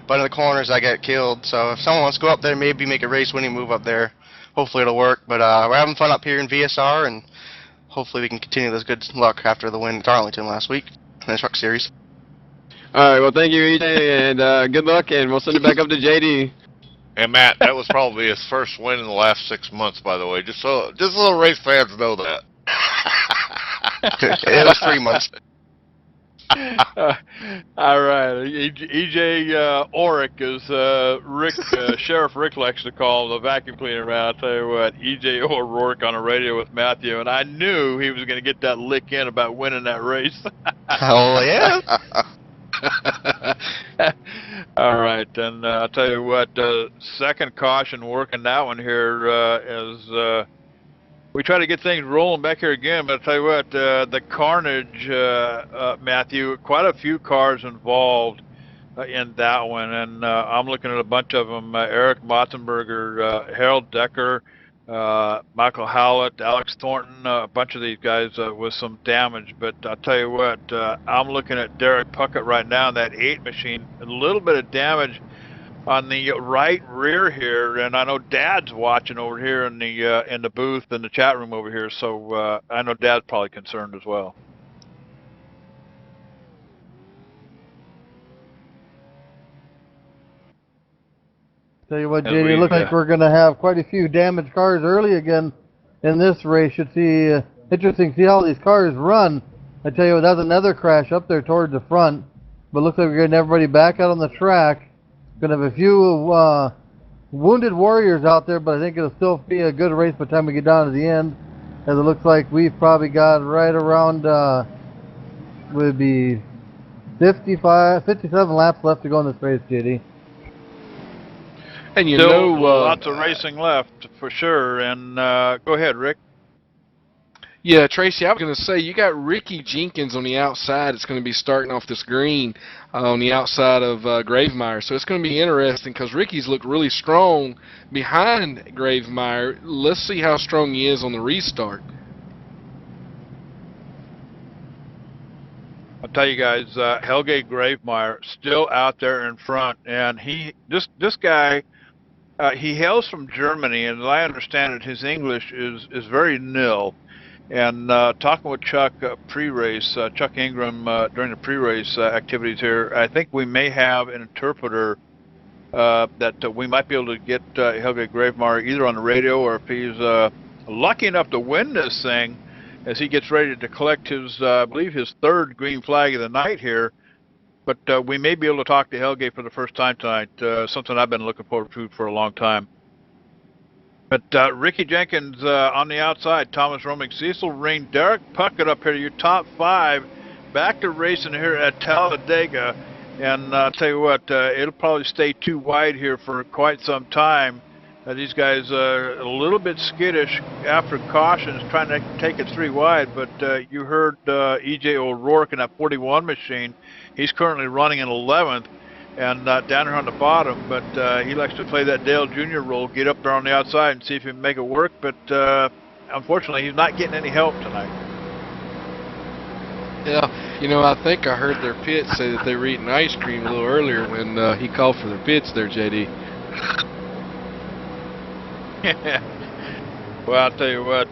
But in the corners, I get killed. So if someone wants to go up there, maybe make a race-winning move up there. Hopefully it'll work. But we're having fun up here in VSR, and hopefully we can continue this good luck after the win at Arlington last week in the Truck Series. All right, well, thank you, EJ, and good luck, and we'll send it back up to JD. And Matt, that was probably his first win in the last 6 months, by the way. Just so little race fans know that. It was 3 months. All right, E.J. Oric is Sheriff Rick likes to call him, the vacuum cleaner man. I'll tell you what, E.J. O'Rourke on the radio with Matthew, and I knew he was going to get that lick in about winning that race. Oh, yeah? All right, and I'll tell you what, second caution working that one here is we try to get things rolling back here again, but I'll tell you what, the carnage, Matthew, quite a few cars involved in that one, and I'm looking at a bunch of them, Eric Motzenberger, Harold Decker, Michael Howlett, Alex Thornton, a bunch of these guys with some damage. But I'll tell you what, I'm looking at Derek Puckett right now in that 8 machine, a little bit of damage on the right rear here, and I know Dad's watching over here in the booth in the chat room over here, so I know Dad's probably concerned as well. Tell you what, JD, it looks like we're going to have quite a few damaged cars early again in this race. Should see interesting to see how these cars run. I tell you what, that's another crash up there towards the front. But looks like we're getting everybody back out on the track. Gonna have a few wounded warriors out there, but I think it'll still be a good race by the time we get down to the end. As it looks like we've probably got right around would be 57 laps left to go in this race, JD. And you Still know, lots of racing left for sure. And go ahead, Rick. yeah, Tracy, I was going to say, you got Ricky Jenkins on the outside. It's going to be starting off this green on the outside of Gravemeyer. So it's going to be interesting because Ricky's looked really strong behind Gravemeyer. Let's see how strong he is on the restart. I'll tell you guys, Helge Gravemeyer still out there in front, and this guy, he hails from Germany, and as I understand it, his English is very nil. And talking with Chuck pre-race, Chuck Ingram during the pre-race activities here, I think we may have an interpreter that we might be able to get Helge Gravemeyer either on the radio or if he's lucky enough to win this thing as he gets ready to collect his, I believe, his third green flag of the night here. But we may be able to talk to Helge for the first time tonight, something I've been looking forward to for a long time. But Ricky Jenkins on the outside, Thomas Roming, Cecil Ring, Derek Puckett up here, your top five, back to racing here at Talladega. And I'll tell you what, it'll probably stay too wide here for quite some time. These guys are a little bit skittish after cautions, trying to take it 3 wide. But you heard E.J. O'Rourke in that 41 machine. He's currently running in 11th. And down here on the bottom, but he likes to play that Dale Jr. role, get up there on the outside and see if he can make it work, but unfortunately he's not getting any help tonight. Yeah, you know, I think I heard their pits say that they were eating ice cream a little earlier when he called for their pits there, JD. Well, I'll tell you what,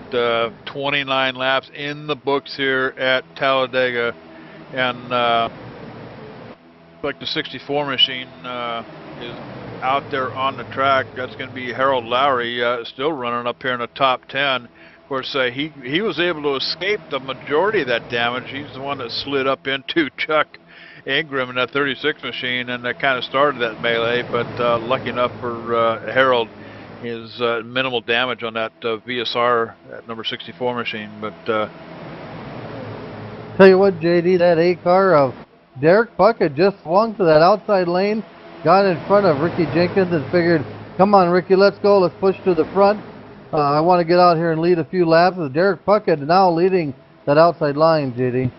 29 laps in the books here at Talladega, and like the 64 machine is out there on the track. That's going to be Harold Lowry, still running up here in the top 10. Of course, he was able to escape the majority of that damage. He's the one that slid up into Chuck Ingram in that 36 machine, and that kind of started that melee. But lucky enough for Harold, his minimal damage on that VSR at number 64 machine. But tell you what, JD, that A car of Derek Puckett just swung to that outside lane, got in front of Ricky Jenkins and figured, come on, Ricky, let's go, let's push to the front. I want to get out here and lead a few laps. With Derek Puckett now leading that outside line, JD.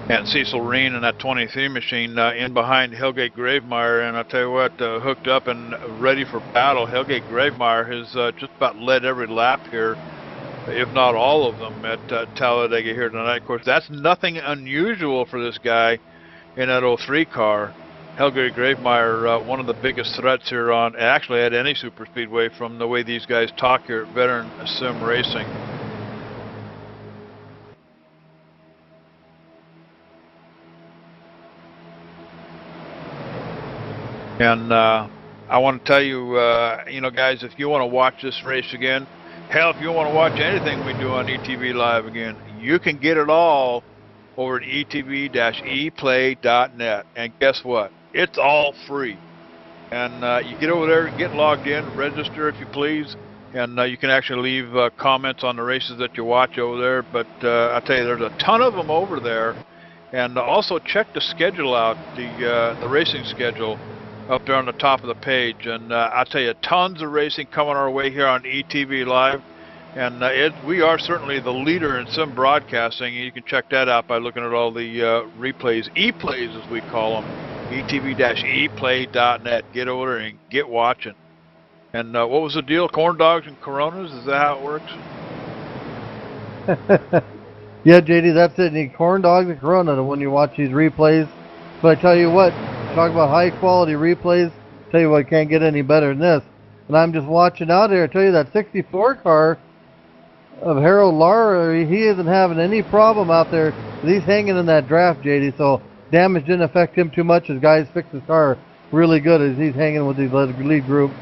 And Cecil Reen in that 23 machine in behind Helge Gravemeyer, and I'll tell you what, hooked up and ready for battle. Helge Gravemeyer has just about led every lap here, if not all of them, at Talladega here tonight. Of course, that's nothing unusual for this guy in that 03 car. Helge Gravemeyer, one of the biggest threats here on, actually at any super speedway, from the way these guys talk here at Veteran Sim Racing. And I want to tell you, you know, guys, if you want to watch this race again, hell, if you want to watch anything we do on ETV Live again, you can get it all over at etv-eplay.net. And guess what? It's all free. And you get over there, get logged in, register if you please, and you can actually leave comments on the races that you watch over there. But I tell you, there's a ton of them over there. And also check the schedule out, the racing schedule up there on the top of the page. And I'll tell you, tons of racing coming our way here on ETV Live. And we are certainly the leader in sim broadcasting. You can check that out by looking at all the replays, E-plays as we call them, etv-eplay.net. Get over there and get watching. And what was the deal? Corn dogs and Coronas? Is that how it works? Yeah, JD, that's it. You need corn dogs and Corona when you watch these replays. But I tell you what, talk about high quality replays. Tell you what, can't get any better than this. And I'm just watching out here. I tell you, that 64 car of Harold Lowry, he isn't having any problem out there. He's hanging in that draft, JD. So damage didn't affect him too much. His guys fixed his car really good as he's hanging with the lead group.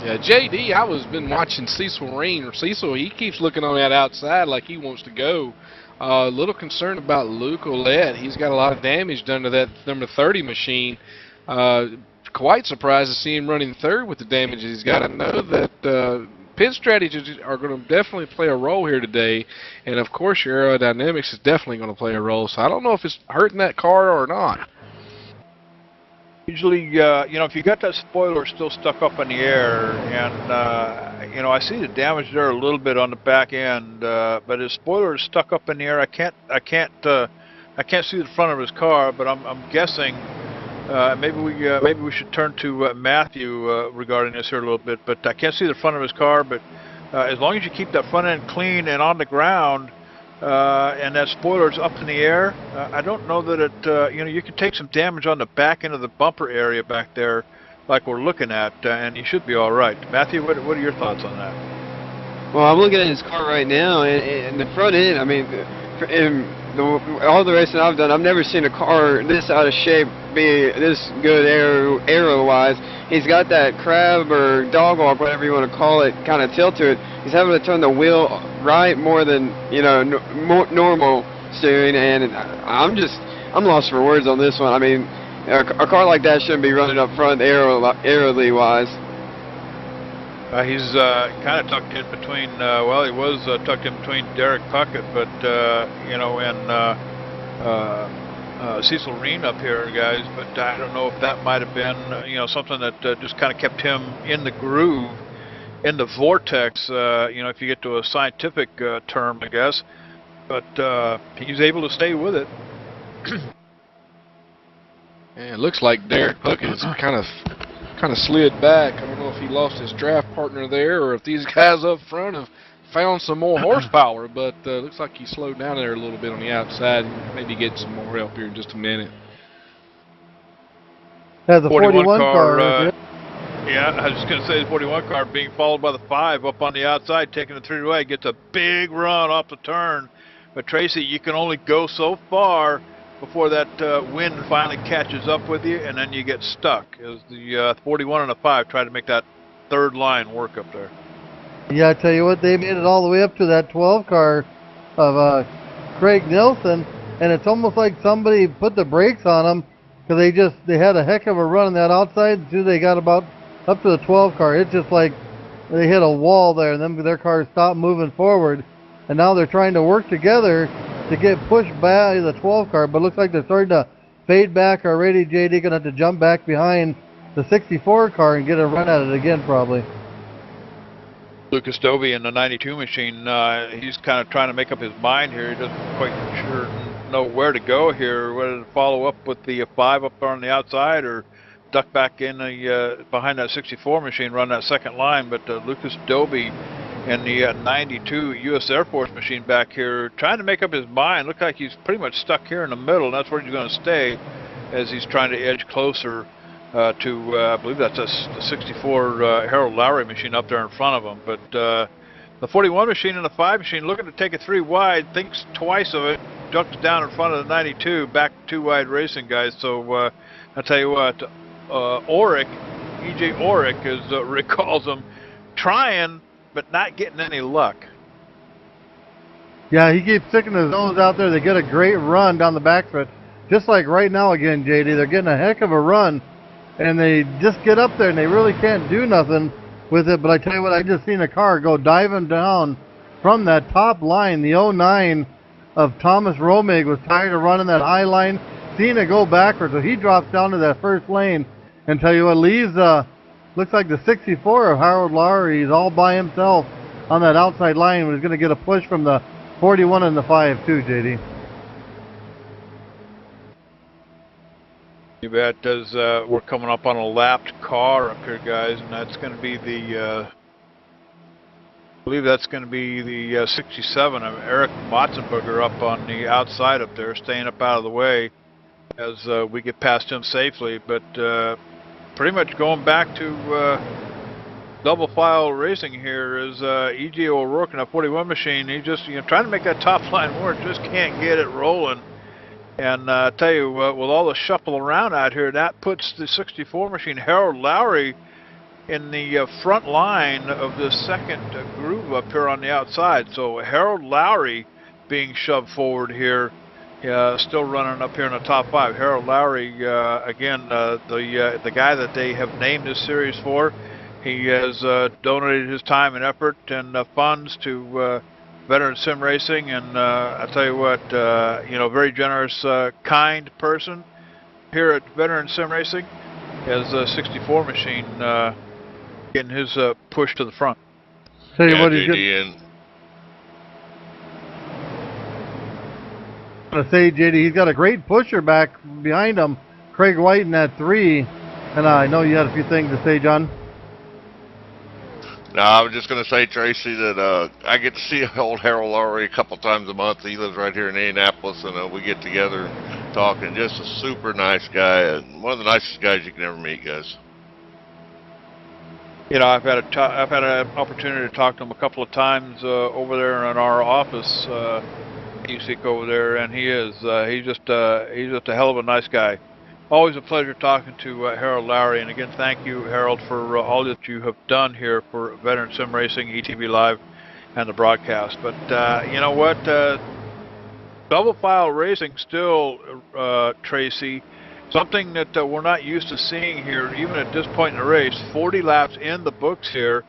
Yeah, JD, I was been watching Cecil Rain. Cecil, he keeps looking on that outside like he wants to go. A little concerned about Luke Ouellette. He's got a lot of damage done to that number 30 machine. Quite surprised to see him running third with the damage he's got. I know that pit strategies are going to definitely play a role here today, and of course your aerodynamics is definitely going to play a role. So I don't know if it's hurting that car or not. Usually, you know, if you got that spoiler still stuck up in the air, and you know, I see the damage there a little bit on the back end, but his spoiler is stuck up in the air. I can't see the front of his car, but I'm guessing maybe we should turn to Matthew regarding this here a little bit. But I can't see the front of his car. But as long as you keep that front end clean and on the ground, and that spoiler's up in the air, I don't know that it, you know, you can take some damage on the back end of the bumper area back there like we're looking at, and you should be all right. Matthew, what are your thoughts on that? Well, I'm looking at his car right now, and the front end, I mean, all the racing I've done, I've never seen a car this out of shape be this good aero-wise. He's got that crab or dog walk, whatever you want to call it, kind of tilt to it. He's having to turn the wheel right more than, you know, normal steering, and I'm lost for words on this one. I mean, a car like that shouldn't be running up front aerily wise. He's kind of tucked in between, well, he was tucked in between Derek Puckett, but, you know, and Cecil Reen up here, guys, but I don't know if that might have been, you know, something that just kind of kept him in the groove, in the vortex, you know, if you get to a scientific term, I guess, but he's able to stay with it. Yeah, it looks like Derek Puckett is kind of slid back. I don't know if he lost his draft partner there or if these guys up front have found some more horsepower, but looks like he slowed down there a little bit on the outside. Maybe get some more help here in just a minute. Has a 41 car. Yeah, I was just going to say the 41 car being followed by the 5 up on the outside, taking the 3-way, gets a big run off the turn. But Tracy, you can only go so far before that wind finally catches up with you, and then you get stuck. As the 41 and the 5 try to make that third line work up there. Yeah, I tell you what, they made it all the way up to that 12 car of Craig Nilsson, and it's almost like somebody put the brakes on them because they had a heck of a run on that outside until they got about up to the 12 car. It's just like they hit a wall there, and then their car stopped moving forward, and now they're trying to work together to get pushed by the 12 car, but it looks like they're starting to fade back already. JD gonna have to jump back behind the 64 car and get a run at it again probably. Lucas Dobie in the 92 machine, he's kind of trying to make up his mind here. He doesn't quite sure know where to go here, whether to follow up with the 5 up there on the outside or duck back in the behind that 64 machine, run that second line. But Lucas Dobie in the 92 U.S. Air Force machine back here, trying to make up his mind. Looks like he's pretty much stuck here in the middle, and that's where he's going to stay as he's trying to edge closer to, I believe that's the 64 Harold Lowry machine up there in front of him. But the 41 machine and the 5 machine looking to take it 3 wide, thinks twice of it, ducks down in front of the 92, back 2 wide racing, guys. So I'll tell you what, Oric, E.J. Oric, as Rick calls him, trying but not getting any luck. Yeah, he keeps sticking his nose out there. They get a great run down the backstretch. Just like right now again, JD, they're getting a heck of a run, and they just get up there and they really can't do nothing with it. But I tell you what, I just seen a car go diving down from that top line. The 09 of Thomas Romig was tired of running that high line, seeing it go backwards, so he drops down to that first lane and tell you what, leaves looks like the 64 of Harold Lowry is all by himself on that outside line. He's going to get a push from the 41 and the 5 too, JD. You bet. We're coming up on a lapped car up here, guys, and that's going to be the, I believe that's going to be the 67 of Eric Motzenberger up on the outside up there, staying up out of the way as we get past him safely. But pretty much going back to double file racing here is E.J. O'Rourke in a 41 machine. He just, trying to make that top line work, just can't get it rolling. And I tell you, with all the shuffle around out here, that puts the 64 machine, Harold Lowry, in the front line of the second groove up here on the outside. So Harold Lowry being shoved forward here, still running up here in the top 5. Harold Lowry, again, the guy that they have named this series for. He has donated his time and effort and funds to Veteran Sim Racing, and I tell you what, very generous, kind person here at Veteran Sim Racing. Has a 64 machine getting his push to the front. Tell you Yeah, what, he's JD, gonna say, JD, he's got a great pusher back behind him, Craig White in that 3. And I know you had a few things to say, John. No, I was just going to say, Tracy, that I get to see old Harold Lowry a couple times a month. He lives right here in Indianapolis, and we get together and talk, and just a super nice guy, and one of the nicest guys you can ever meet, guys. I've had an opportunity to talk to him a couple of times over there in our office, ESIC over there, and he's just a hell of a nice guy. Always a pleasure talking to Harold Lowry, and again, thank you, Harold, for all that you have done here for Veteran Sim Racing, ETV Live, and the broadcast. But you know what? Double file racing still, Tracy, something that we're not used to seeing here, even at this point in the race. 40 laps in the books here,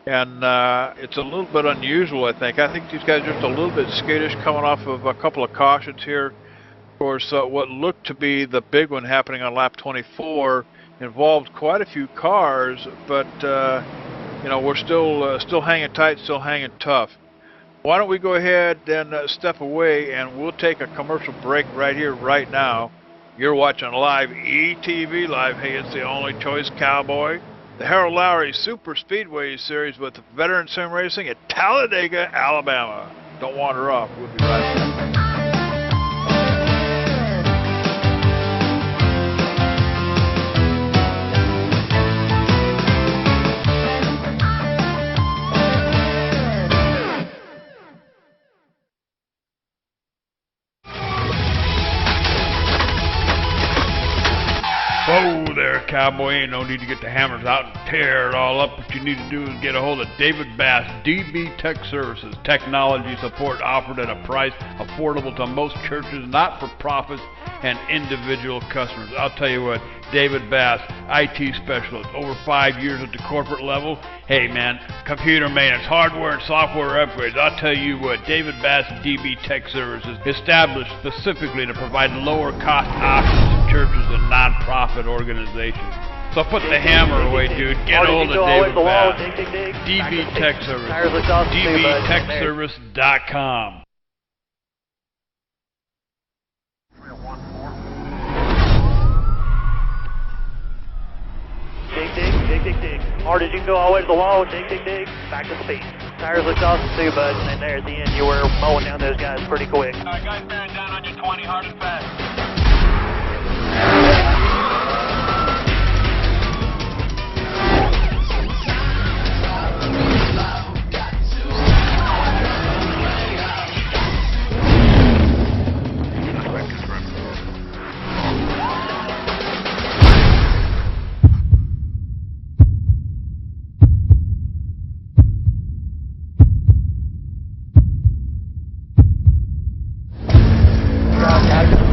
and it's a little bit unusual, I think. I think these guys are just a little bit skittish coming off of a couple of cautions here. Of course, what looked to be the big one happening on lap 24 involved quite a few cars, but we're still hanging tight, still hanging tough. Why don't we go ahead and step away, and we'll take a commercial break right here, right now. You're watching live ETV Live. Hey, it's the only choice, cowboy. The Harold Lowry Super Speedway Series with Veteran Sim Racing at Talladega, Alabama. Don't wander off. We'll be right back. Whoa there, cowboy. Ain't no need to get the hammers out and tear it all up. What you need to do is get a hold of David Bass, DB Tech Services. Technology support offered at a price affordable to most churches, not-for-profits, and individual customers. I'll tell you what, David Bass, IT specialist, over 5 years at the corporate level. Hey man, computer maintenance, hardware and software upgrades. I'll tell you what, David Bass DB Tech Services, established specifically to provide lower cost options to churches and non-profit organizations. So put the hammer away, dude. Get a hold of David Bass. DB Tech Service. DBTechService.com. Dig. Hard as you can go all the way to the wall. Dig. Back to speed. Tires looked awesome too, bud. And there at the end, you were mowing down those guys pretty quick. All right, guys, bearing down on your 20, hard and fast.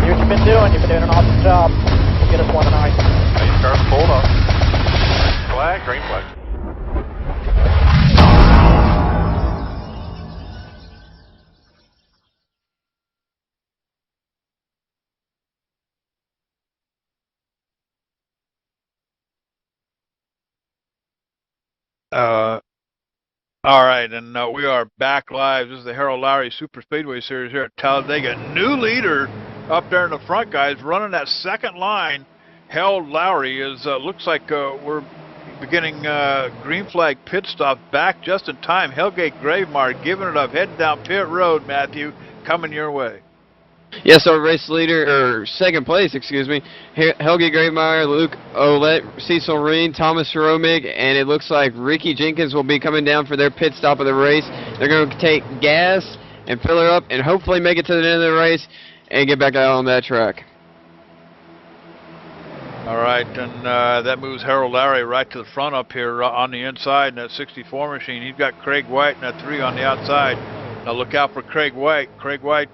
You've been doing an awesome job. We'll get us one tonight. Nice car, pulled up. Flag, green flag. All right, and we are back live. This is the Harold Lowry Super Speedway Series here at Talladega. New leader up there in the front, guys, running that second line. Harold Lowry is looks like we're beginning green flag pit stop back just in time. Hellgate Gravemire giving it up, heading down pit road. Matthew, coming your way. Yes, our race leader, or second place, excuse me, Helge Gravemire, Luke Olette, Cecil Reen, Thomas Romig, and it looks like Ricky Jenkins will be coming down for their pit stop of the race. They're going to take gas and fill her up and hopefully make it to the end of the race and get back out on that track. All right, and that moves Harold Larry right to the front up here on the inside in that 64 machine. He's got Craig White and that 3 on the outside. Now look out for Craig White. Craig White,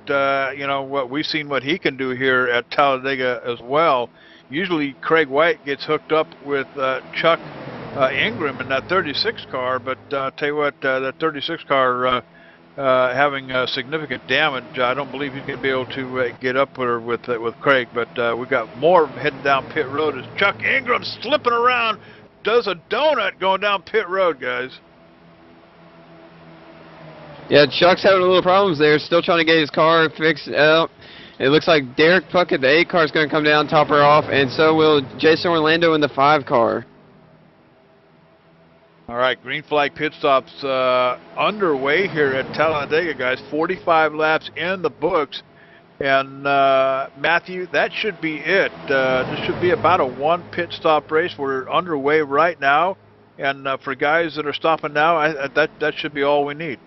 you know, we've seen what he can do here at Talladega as well. Usually Craig White gets hooked up with Chuck Ingram in that 36 car, but tell you what, that 36 car having significant damage. I don't believe he's going to be able to get up there with Craig, but we've got more heading down pit road as Chuck Ingram slipping around, does a donut going down pit road, guys. Yeah, Chuck's having a little problems there, still trying to get his car fixed out. It looks like Derek Puckett, the 8 car, is going to come down, top her off, and so will Jason Orlando in the 5 car. All right, green flag pit stops underway here at Talladega, guys. 45 laps in the books. And Matthew, that should be it. This should be about a 1 pit stop race. We're underway right now. And for guys that are stopping now, that should be all we need.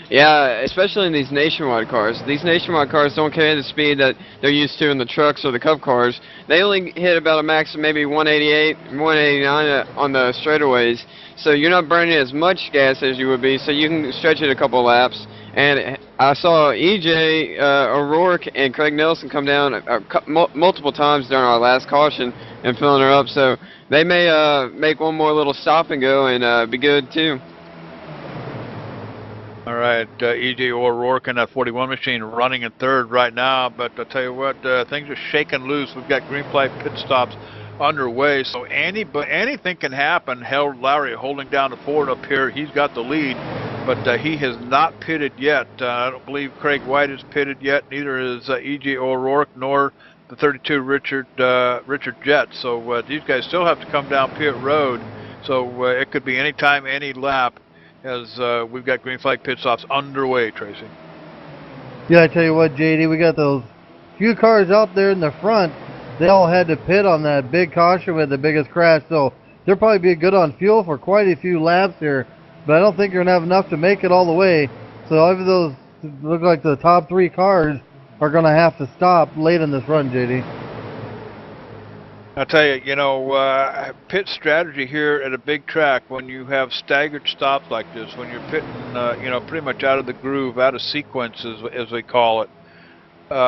Yeah, especially in these nationwide cars. These nationwide cars don't carry the speed that they're used to in the trucks or the Cup cars. They only hit about a max of maybe 188, 189 on the straightaways. So you're not burning as much gas as you would be, so you can stretch it a couple laps. And I saw EJ O'Rourke and Craig Nelson come down multiple times during our last caution and filling her up. So they may make one more little stop and go and be good too. All right, E.J. O'Rourke in that 41 machine running in 3rd right now, but I'll tell you what, things are shaking loose. We've got green flag pit stops underway, so anything can happen. Harold Larry holding down the Ford up here. He's got the lead, but he has not pitted yet. I don't believe Craig White is pitted yet, neither is E.J. O'Rourke nor the 32 Richard Jett. So these guys still have to come down pit road, so it could be any time, any lap, as we've got green flag pit stops underway, Tracy. Yeah, I tell you what, JD, we got those few cars out there in the front. They all had to pit on that big caution with the biggest crash, so they'll probably be good on fuel for quite a few laps here, but I don't think you're going to have enough to make it all the way. So all of those look like the top 3 cars are going to have to stop late in this run, JD. I'll tell you, you know, pit strategy here at a big track, when you have staggered stops like this, when you're pitting, you know, pretty much out of the groove, out of sequence, as they call it,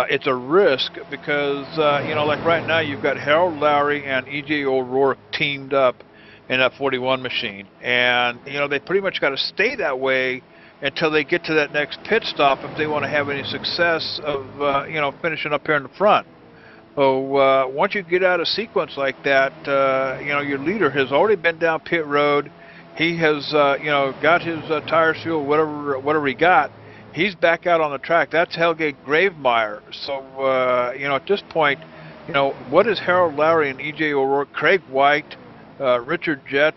it's a risk because, you know, like right now you've got Harold Larry and E.J. O'Rourke teamed up in that 41 machine. And, you know, they pretty much got to stay that way until they get to that next pit stop if they want to have any success of, you know, finishing up here in the front. So once you get out of sequence like that, you know, your leader has already been down pit road. He has, you know, got his tires, fuel, whatever he got. He's back out on the track. That's Helge Gravemeyer. So, you know, at this point, you know, what is Harold Larry and E.J. O'Rourke, Craig White, Richard Jett,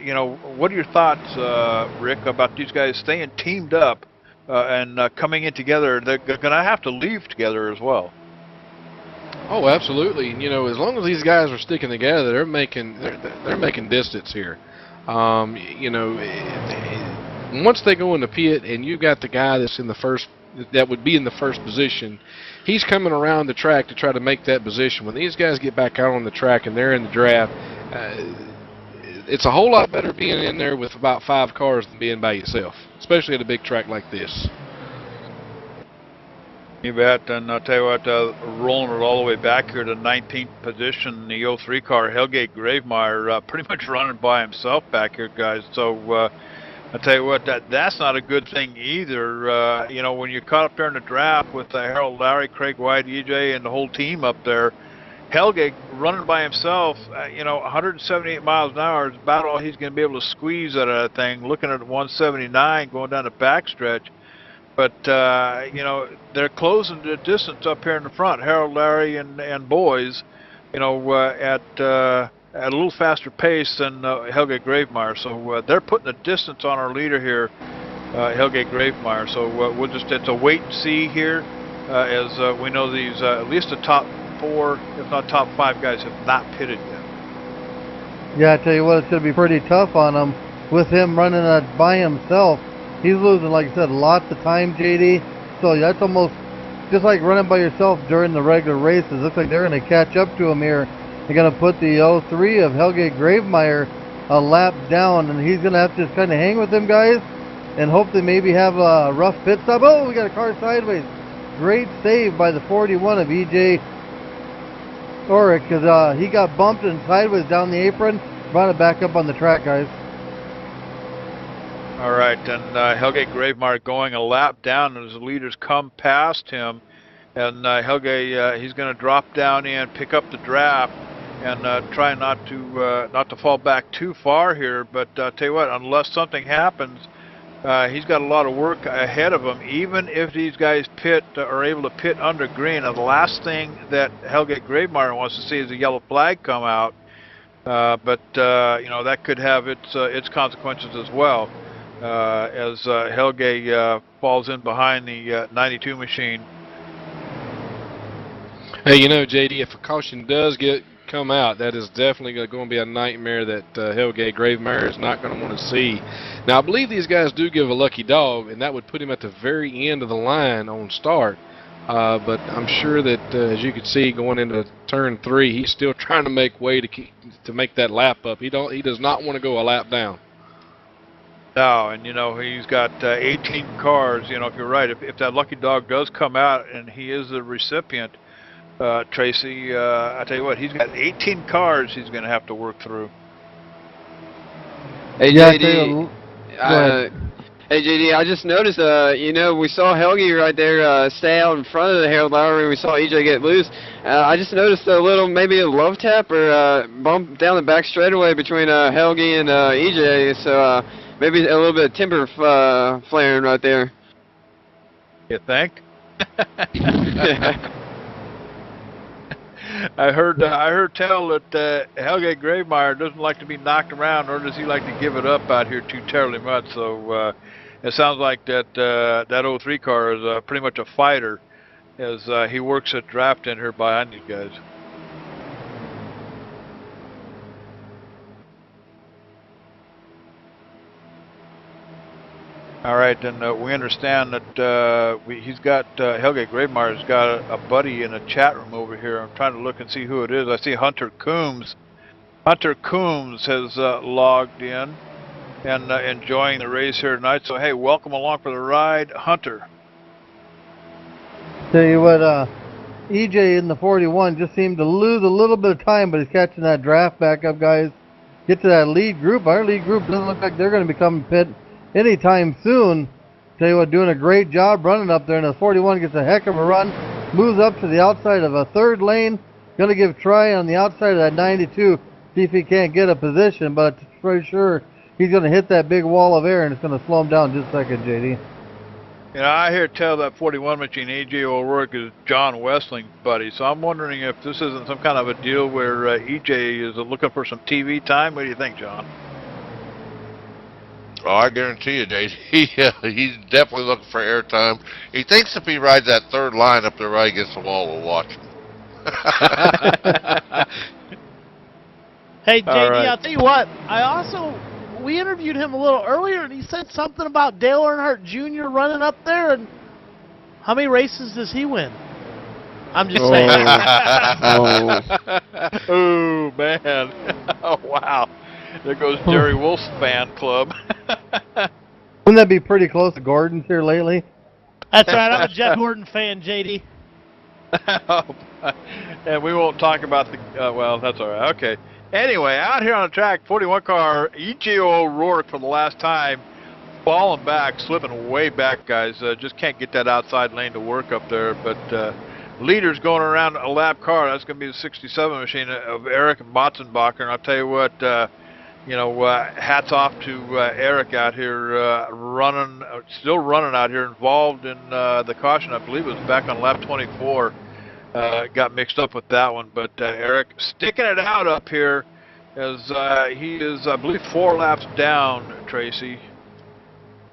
you know, what are your thoughts, Rick, about these guys staying teamed up and coming in together? They're going to have to leave together as well. Oh, absolutely. You know, as long as these guys are sticking together, they're making distance here. You know, once they go in the pit and you got the guy that's in the first, that would be in the first position, he's coming around the track to try to make that position. When these guys get back out on the track and they're in the draft, it's a whole lot better being in there with about 5 cars than being by yourself, especially at a big track like this. You bet, and I'll tell you what, rolling it all the way back here to 19th position, the 03 car, Helge Gravemeyer, pretty much running by himself back here, guys. So I'll tell you what, that's not a good thing either. You know, when you're caught up there in the draft with Harold Larry, Craig White, EJ, and the whole team up there, Helge running by himself, you know, 178 miles an hour is about all he's going to be able to squeeze out of that thing, looking at 179 going down the backstretch. But, you know, they're closing the distance up here in the front, Harold Larry and boys, you know, at a little faster pace than Helge Gravemeyer. So they're putting the distance on our leader here, Helge Gravemeyer. So we'll just, it's a wait and see here, as we know these, at least the top 4, if not top 5 guys have not pitted yet. Yeah, I tell you what, it's going to be pretty tough on him with him running that by himself. He's losing, like I said, lots of time, JD. So that's almost just like running by yourself during the regular races. Looks like they're going to catch up to him here They're going to put the 03 of Helge Gravemeyer a lap down, and he's going to have to just kind of hang with them guys and hope they maybe have a rough pit stop. Oh, we got a car sideways. Great save by the 41 of E.J. Oric, because he got bumped and sideways down the apron, brought it back up on the track, guys. All right, and Helge Gravemeyer going a lap down as the leaders come past him. And Helge, he's going to drop down in, pick up the draft, and try not to fall back too far here. But tell you what, unless something happens, he's got a lot of work ahead of him. Even if these guys are able to pit under green, and the last thing that Helge Gravemeyer wants to see is a yellow flag come out. But you know, that could have its consequences as well, as Helge falls in behind the 92 machine. Hey, you know, JD, if a caution does come out, that is definitely going to be a nightmare that Helge Gravemeyer is not going to want to see. Now, I believe these guys do give a lucky dog, and that would put him at the very end of the line on start. But I'm sure that, as you can see, going into turn 3, he's still trying to make way to make that lap up. He does not want to go a lap down. No, and you know, he's got 18 cars. You know, if you're right, if that lucky dog does come out and he is the recipient, Tracy, I tell you what, he's got 18 cars he's going to have to work through. Hey, Yeah, JD. Hey, JD, I just noticed, you know, we saw Helge right there stay out in front of the Harold Lowry. We saw EJ get loose. I just noticed a little, maybe a love tap or bump down the back straightaway between Helge and EJ. So maybe a little bit of timber flaring right there. You think? I heard tell that Helge Gravemeyer doesn't like to be knocked around, nor does he like to give it up out here too terribly much. So it sounds like that 03 car is pretty much a fighter, as he works at draft in here behind these guys. All right, and we understand that he's got Helge Gravemeyer's got a buddy in a chat room over here. I'm trying to look and see who it is. I see Hunter Coombs. Hunter Coombs has logged in and enjoying the race here tonight. So hey, welcome along for the ride, Hunter. Tell you what, EJ in the 41 just seemed to lose a little bit of time, but he's catching that draft back up, guys. Get to that lead group. Our lead group doesn't look like they're going to be coming pit anytime soon. Tell you what, doing a great job running up there, and the 41 gets a heck of a run, moves up to the outside of a third lane, going to give try on the outside of that 92, see if he can't get a position, but for sure he's going to hit that big wall of air, and it's going to slow him down just a second, JD. You know, I hear tell that 41 machine, E.J. O'Rourke, is John Westling's buddy, so I'm wondering if this isn't some kind of a deal where E.J. is looking for some TV time. What do you think, John? Oh, I guarantee you, Dave, he's definitely looking for airtime. He thinks if he rides that third line up there right against the wall, we'll watch him. Hey, JD, right. I'll tell you what, we interviewed him a little earlier, and he said something about Dale Earnhardt Jr. running up there, and how many races does he win? I'm just saying. Oh, man. Oh, wow. There goes Jerry Wolf's fan club. Wouldn't that be pretty close to Gordon's here lately? That's right, I'm a Jeff Gordon fan, JD. And we won't talk about the, well, that's all right. Okay. Anyway, out here on the track, 41 car, E.J. O'Rourke for the last time, falling back, slipping way back, guys. Just can't get that outside lane to work up there. But leaders going around a lap car, that's going to be the 67 machine of Eric Motzenbacher. And I'll tell you what, you know, hats off to Eric out here still running out here, involved in the caution. I believe it was back on lap 24. Got mixed up with that one, but Eric sticking it out up here as he is, I believe, 4 laps down, Tracy.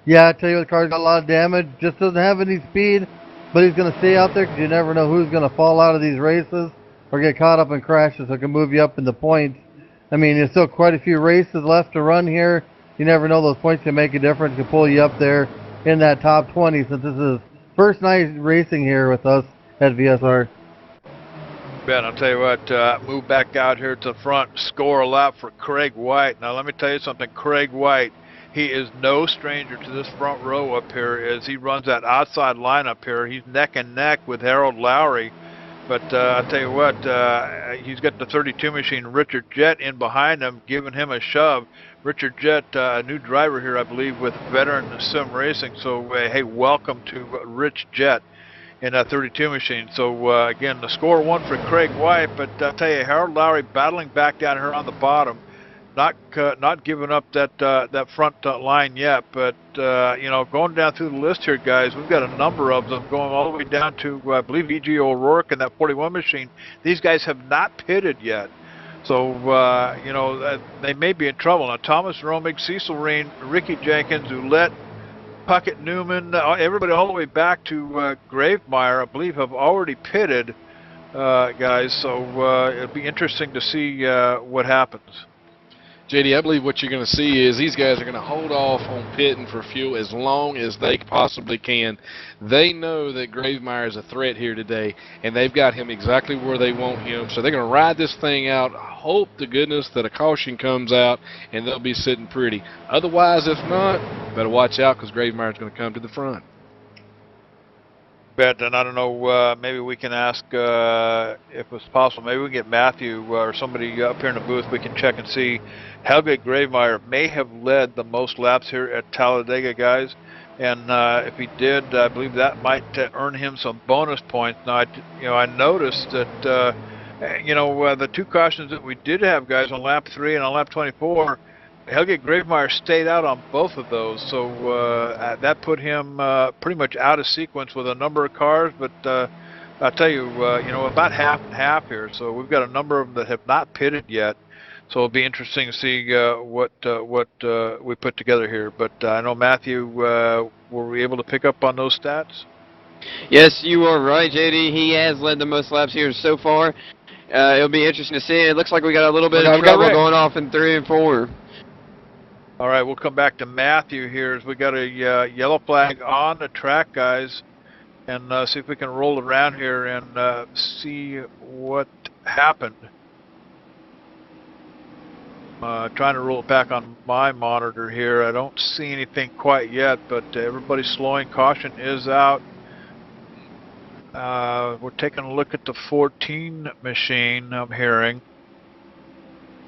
Yeah, I tell you what, the car's got a lot of damage. Just doesn't have any speed, but he's going to stay out there because you never know who's going to fall out of these races or get caught up in crashes, so it can move you up in the points. I mean, there's still quite a few races left to run here. You never know, those points can make a difference, can pull you up there in that top 20, since this is first night racing here with us at VSR. Ben, I'll tell you what, move back out here to the front, score a lap for Craig White. Now, let me tell you something. Craig White, he is no stranger to this front row up here as he runs that outside line up here. He's neck and neck with Harold Lowry. But I'll tell you what, he's got the 32 machine, Richard Jett, in behind him, giving him a shove. Richard Jett, a new driver here, I believe, with veteran sim racing. So, hey, welcome to Rich Jett in that 32 machine. So, again, the score one for Craig White, but I'll tell you, Harold Lowry battling back down here on the bottom. Not giving up that front line yet, but you know, going down through the list here, guys, we've got a number of them going all the way down to I believe E.G. O'Rourke and that 41 machine. These guys have not pitted yet, so you know, they may be in trouble. Now, Thomas Romig, Cecil Reen, Ricky Jenkins, Ouellette, Puckett, Newman, everybody all the way back to Gravemeyer, I believe, have already pitted, guys. So it'll be interesting to see what happens. JD, I believe what you're going to see is these guys are going to hold off on pitting for fuel as long as they possibly can. They know that Gravemeyer is a threat here today, and they've got him exactly where they want him. So they're going to ride this thing out, hope to goodness that a caution comes out, and they'll be sitting pretty. Otherwise, if not, better watch out because Gravemeyer is going to come to the front. Bet, and I don't know, maybe we can ask if it's possible, maybe we can get Matthew or somebody up here in the booth, we can check and see. Helge Gravemeyer may have led the most laps here at Talladega, guys, and if he did, I believe that might earn him some bonus points. Now, I noticed that the two cautions that we did have, guys, on lap 3 and on lap 24, Helge Gravemeyer stayed out on both of those, so that put him pretty much out of sequence with a number of cars. But I'll tell you, about half and half here. So we've got a number of them that have not pitted yet. So it'll be interesting to see what we put together here. But I know, Matthew, were we able to pick up on those stats? Yes, you are right, JD. He has led the most laps here so far. It'll be interesting to see. It looks like we got a little bit of trouble going off in 3 and 4. All right, we'll come back to Matthew here as we got a yellow flag on the track, guys, and see if we can roll around here and see what happened. Trying to roll it back on my monitor here. I don't see anything quite yet, but everybody's slowing. Caution is out. We're taking a look at the 14 machine, I'm hearing.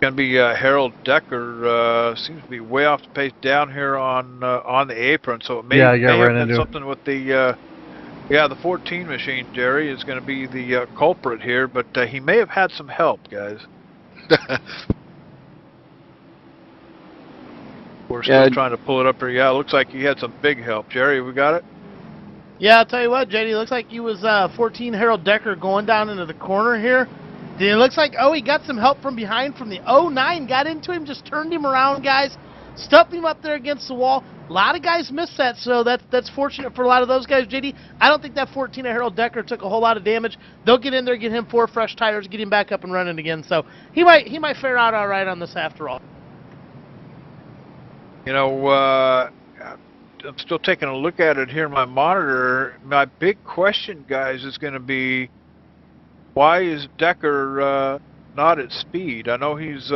Going to be Harold Decker. Seems to be way off the pace down here on the apron, so it may have been something with the the 14 machine. Jerry is going to be the culprit here, but he may have had some help, guys. We're still trying to pull it up here. Yeah, it looks like he had some big help. Jerry, we got it? Yeah, I'll tell you what, JD, looks like he was 14 Harold Decker going down into the corner here. It looks like, he got some help from behind from the 09, got into him, just turned him around, guys, stuffed him up there against the wall. A lot of guys missed that, so that's fortunate for a lot of those guys, JD. I don't think that 14 of Harold Decker took a whole lot of damage. They'll get in there, get him 4 fresh tires, get him back up and running again, so he might fare out all right on this after all. I'm still taking a look at it here in my monitor. My big question, guys, is going to be, why is Decker not at speed? I know he's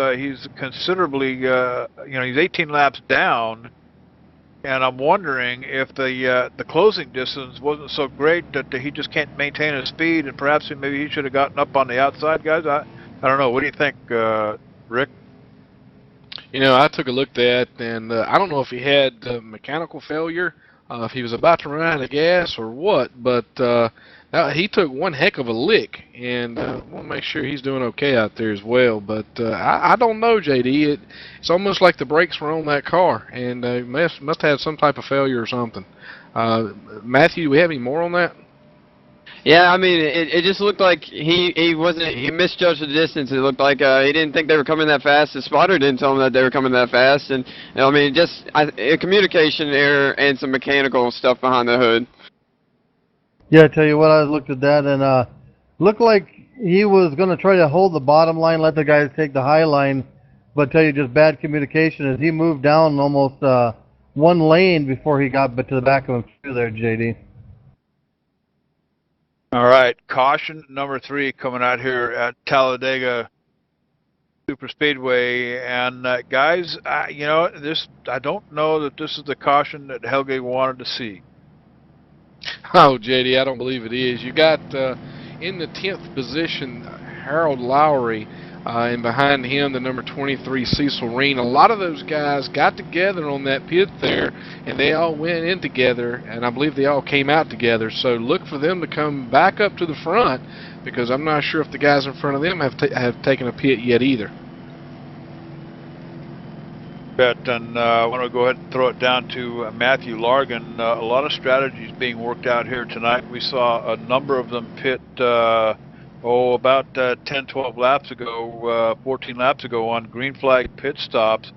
considerably, he's 18 laps down, and I'm wondering if the closing distance wasn't so great that he just can't maintain his speed, and perhaps maybe he should have gotten up on the outside, guys. I don't know. What do you think, Rick? I took a look at that, and I don't know if he had mechanical failure, if he was about to run out of gas or what, but he took one heck of a lick, and I want to make sure he's doing okay out there as well. But I don't know, JD. It's almost like the brakes were on that car, and must have some type of failure or something. Matthew, do we have any more on that? Yeah, I mean, it just looked like he misjudged the distance. It looked like he didn't think they were coming that fast. The spotter didn't tell him that they were coming that fast, and I mean, just a communication error and some mechanical stuff behind the hood. Yeah, I tell you what, I looked at that and looked like he was going to try to hold the bottom line, let the guys take the high line, but tell you just bad communication as he moved down almost one lane before he got to the back of him through there, JD. All right, caution number 3 coming out here at Talladega Super Speedway, and guys, you know, I don't know that this is the caution that Helge wanted to see. Oh, JD, I don't believe it is. You got in the 10th position Harold Lowry, and behind him the number 23 Cecil Reen. A lot of those guys got together on that pit there, and they all went in together, and I believe they all came out together. So look for them to come back up to the front, because I'm not sure if the guys in front of them have taken a pit yet either. And I want to go ahead and throw it down to Matthew Largan. A lot of strategies being worked out here tonight. We saw a number of them pit, about 10, 12 laps ago, 14 laps ago on green flag pit stops.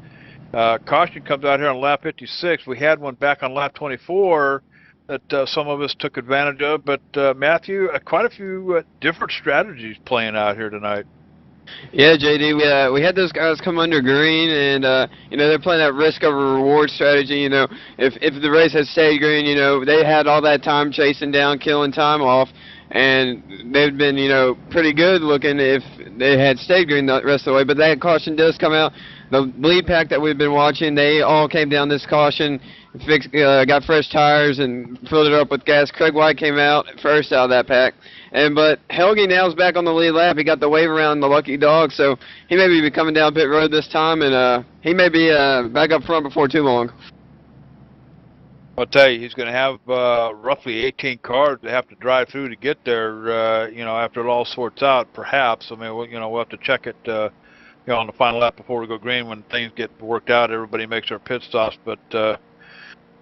Caution comes out here on lap 56. We had one back on lap 24 that some of us took advantage of. But Matthew, quite a few different strategies playing out here tonight. Yeah, JD, we had those guys come under green, and you know, they're playing that risk over reward strategy. You know, if the race had stayed green, you know, they had all that time chasing down, killing time off, and they'd been, you know, pretty good looking if they had stayed green the rest of the way. But that caution does come out. The lead pack that we've been watching, they all came down this caution, got fresh tires and filled it up with gas. Craig White came out first out of that pack. But Helge now's back on the lead lap. He got the wave around the lucky dog, so he may be coming down pit road this time, and he may be back up front before too long. I'll tell you, he's going to have roughly 18 cars to have to drive through to get there. You know, after it all sorts out, perhaps. I mean, we'll have to check it. You know, on the final lap before we go green, when things get worked out, everybody makes their pit stops. But I'll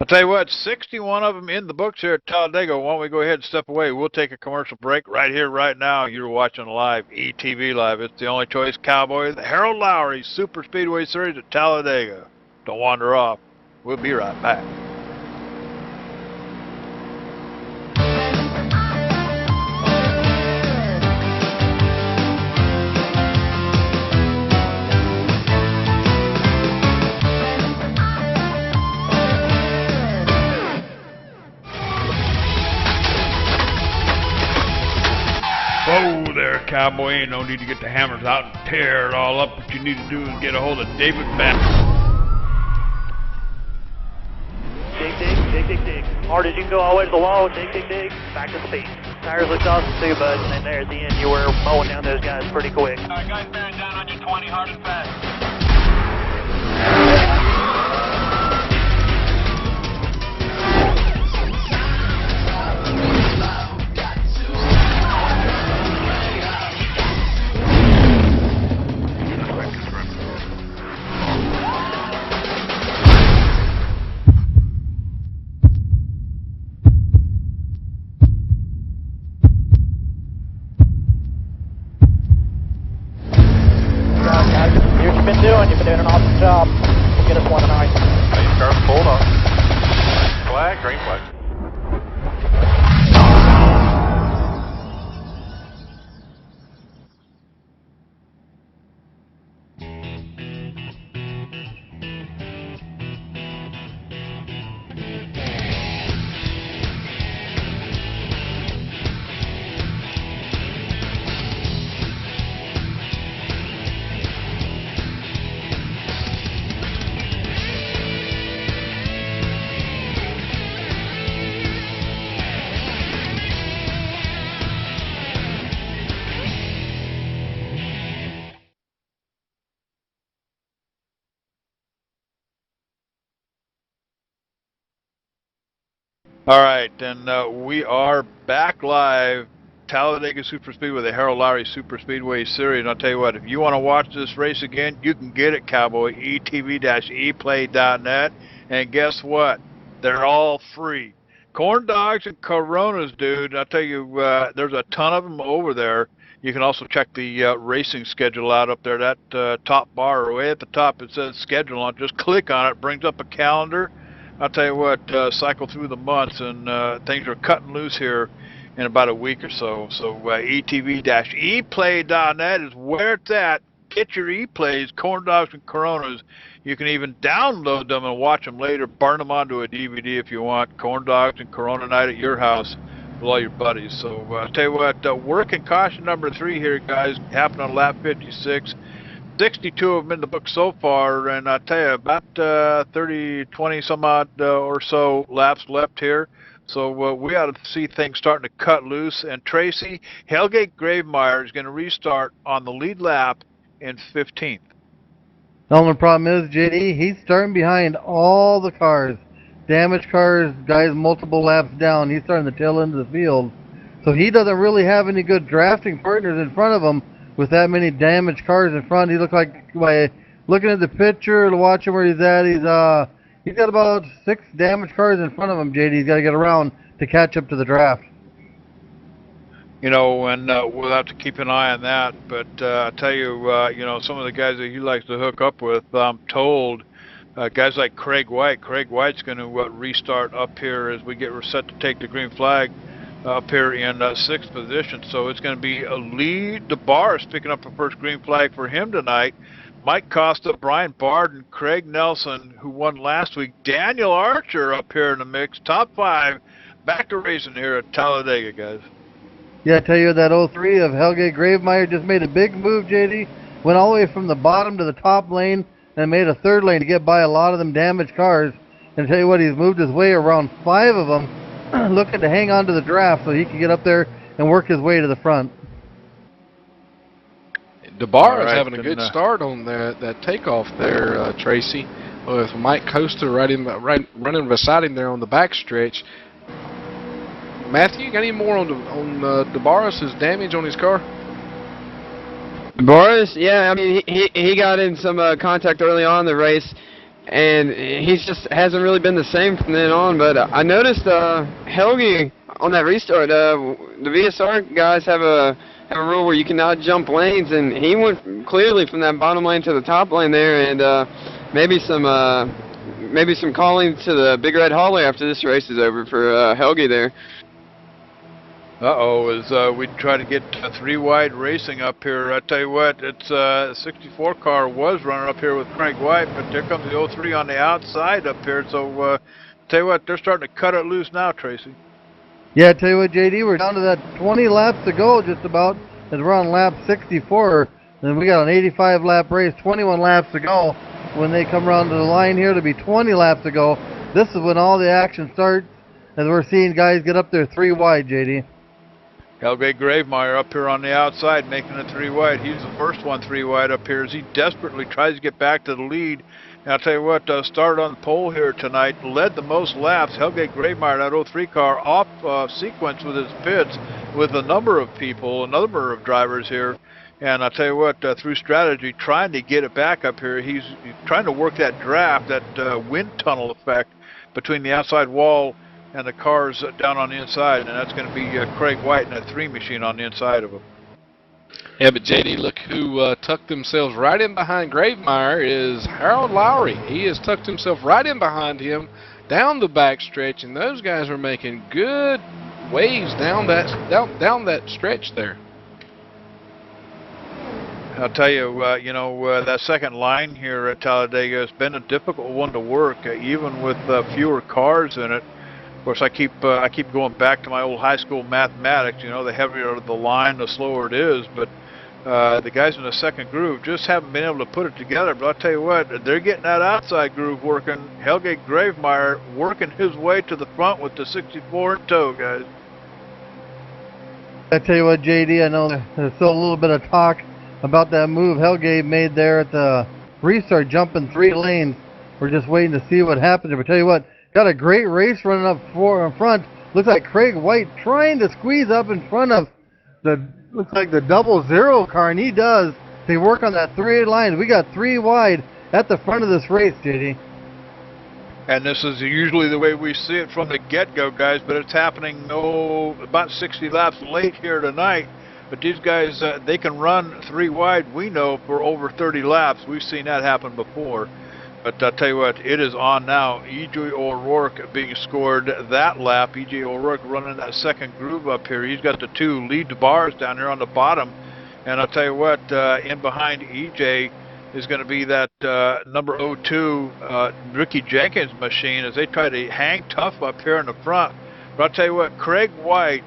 tell you what, 61 of them in the books here at Talladega. Why don't we go ahead and step away? We'll take a commercial break right here, right now. You're watching live, ETV Live. It's the only choice, Cowboy. The Harold Lowry Super Speedway Series at Talladega. Don't wander off. We'll be right back. Whoa there, Cowboy. Ain't no need to get the hammers out and tear it all up. What you need to do is get a hold of David Beck. Dig, dig, dig, dig, dig. Hard as you can go all the way to the wall. Dig, dig, dig. Back to speed. Tires looked awesome too, bud. And then there at the end, you were mowing down those guys pretty quick. All right, guys, bearing down on your 20, hard and fast. You've been doing an awesome job. We'll get us one tonight. Nice car pulled up. Flag, green flag. All right, and we are back live, Talladega Super Speedway, the Harold Lowry Super Speedway Series. And I'll tell you what, if you want to watch this race again, you can get it, Cowboy, etv-eplay.net. And guess what? They're all free. Corn dogs and Coronas, dude. I'll tell you, there's a ton of them over there. You can also check the racing schedule out up there. That top bar way at the top, it says schedule on. Just click on it. Brings up a calendar. I'll tell you what, cycle through the months, and things are cutting loose here in about a week or so. So etv-eplay.net is where it's at. Get your e-plays, corn dogs and Coronas. You can even download them and watch them later. Burn them onto a DVD if you want. Corn dogs and Corona night at your house. with all your buddies. So I'll tell you what, working caution number 3 here, guys, happened on lap 56. 62 of them in the book so far, and I tell you, about 20 some odd or so laps left here. So we ought to see things starting to cut loose. And Tracy, Hellgate Gravemeyer is going to restart on the lead lap in 15th. The only problem is, JD, he's starting behind all the cars. Damaged cars, guys multiple laps down. He's starting the tail end of the field. So he doesn't really have any good drafting partners in front of him with that many damaged cars in front. He looks like, by looking at the picture, watching where he's at, he's got about 6 damaged cars in front of him, JD. He's got to get around to catch up to the draft. You know, and we'll have to keep an eye on that. But I tell you, you know, some of the guys that he likes to hook up with, I'm told, guys like Craig White. Craig White's going to restart up here as we get set to take the green flag up here in 6th position. So it's going to be Lee DeBarris picking up the first green flag for him tonight. Mike Costa, Brian Barden, Craig Nelson, who won last week, Daniel Archer up here in the mix. Top 5, back to racing here at Talladega, guys. Yeah, I tell you, that 03 of Hellgate Gravemeyer just made a big move, JD. Went all the way from the bottom to the top lane and made a 3rd lane to get by a lot of them damaged cars. And I tell you what, he's moved his way around 5 of them, looking to hang on to the draft so he can get up there and work his way to the front. DeBar's having a good start on that takeoff there, Tracy, with Mike Costa running beside him there on the backstretch. Matthew, you got any more on DeBarris' damage on his car? Boris, yeah, I mean, he got in some contact early on in the race, and he's just hasn't really been the same from then on. But I noticed Helge on that restart, the VSR guys have a rule where you cannot jump lanes, and he went clearly from that bottom lane to the top lane there, and maybe some calling to the Big Red Hallway after this race is over for Helge there. As we try to get 3 wide racing up here. I tell you what, it's 64 car was running up here with Craig White, but there comes the 03 on the outside up here. So tell you what, they're starting to cut it loose now, Tracy. Yeah, I tell you what, JD, we're down to that 20 laps to go just about, as we're on lap 64. And we got an 85 lap race, 21 laps to go. When they come around to the line here, to be 20 laps to go. This is when all the action starts, as we're seeing guys get up there 3 wide, JD. Hellgate Gravemeyer up here on the outside, making it 3 wide. He's the first one 3 wide up here as he desperately tries to get back to the lead. And I'll tell you what, started on the pole here tonight, led the most laps. Hellgate Gravemeyer, that 03 car, off sequence with his pits with a number of people, a number of drivers here. And I'll tell you what, through strategy, trying to get it back up here, he's trying to work that draft, that wind tunnel effect between the outside wall and the cars down on the inside, and that's going to be Craig White and that 3 machine on the inside of him. Yeah, but JD, look who tucked themselves right in behind Gravemeyer is Harold Lowry. He has tucked himself right in behind him down the back stretch, and those guys are making good waves down that stretch there. I'll tell you, that second line here at Talladega has been a difficult one to work, even with fewer cars in it. Of course, I keep going back to my old high school mathematics. You know, the heavier the line, the slower it is. But the guys in the second groove just haven't been able to put it together. But I'll tell you what, they're getting that outside groove working. Hellgate Gravemeyer working his way to the front with the 64 in tow, guys. I tell you what, JD, I know there's still a little bit of talk about that move Hellgate made there at the restart, jumping 3 lanes. We're just waiting to see what happens. But I tell you what, got a great race running up in front. Looks like Craig White trying to squeeze up in front of looks like the 00 car, and he does. They work on that 3 line. We got 3 wide at the front of this race, JD. And this is usually the way we see it from the get-go, guys, but it's happening about 60 laps late here tonight. But these guys, they can run 3 wide, we know, for over 30 laps. We've seen that happen before. But I'll tell you what, it is on now. E.J. O'Rourke being scored that lap. E.J. O'Rourke running that second groove up here. He's got the 2 lead bars down here on the bottom. And I'll tell you what, in behind E.J. is going to be that number 02 Ricky Jenkins machine as they try to hang tough up here in the front. But I'll tell you what, Craig White,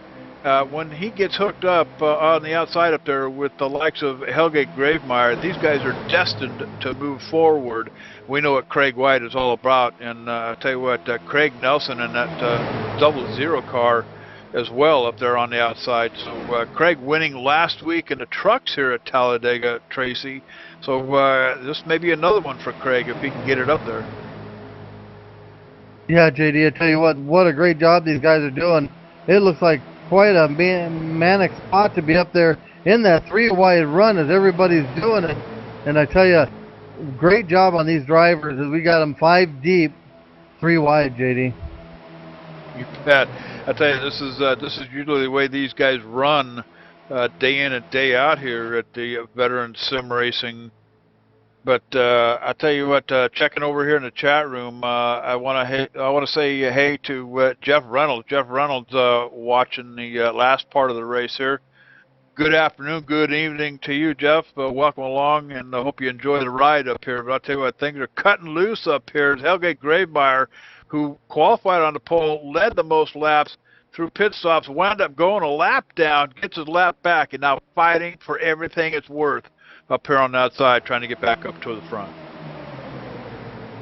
when he gets hooked up on the outside up there with the likes of Hellgate Gravemeyer, these guys are destined to move forward. We know what Craig White is all about, and I'll tell you what, Craig Nelson in that 00 car as well up there on the outside. So Craig winning last week in the trucks here at Talladega, Tracy. So this may be another one for Craig if he can get it up there. Yeah, JD, I tell you what a great job these guys are doing. It looks like quite a manic spot to be up there in that 3-wide run as everybody's doing it. And I tell you, great job on these drivers as we got them 5 deep, 3 wide, JD. You bet. I tell you, this is usually the way these guys run day in and day out here at the Veteran Sim Racing. But I tell you what, checking over here in the chat room, I want to say hey to Jeff Reynolds. Jeff Reynolds watching the last part of the race here. Good afternoon, good evening to you, Jeff. Welcome along, and I hope you enjoy the ride up here. But I'll tell you what, things are cutting loose up here. Hellgate Gravemeyer, who qualified on the pole, led the most laps through pit stops, wound up going a lap down, gets his lap back, and now fighting for everything it's worth up here on that side, trying to get back up to the front.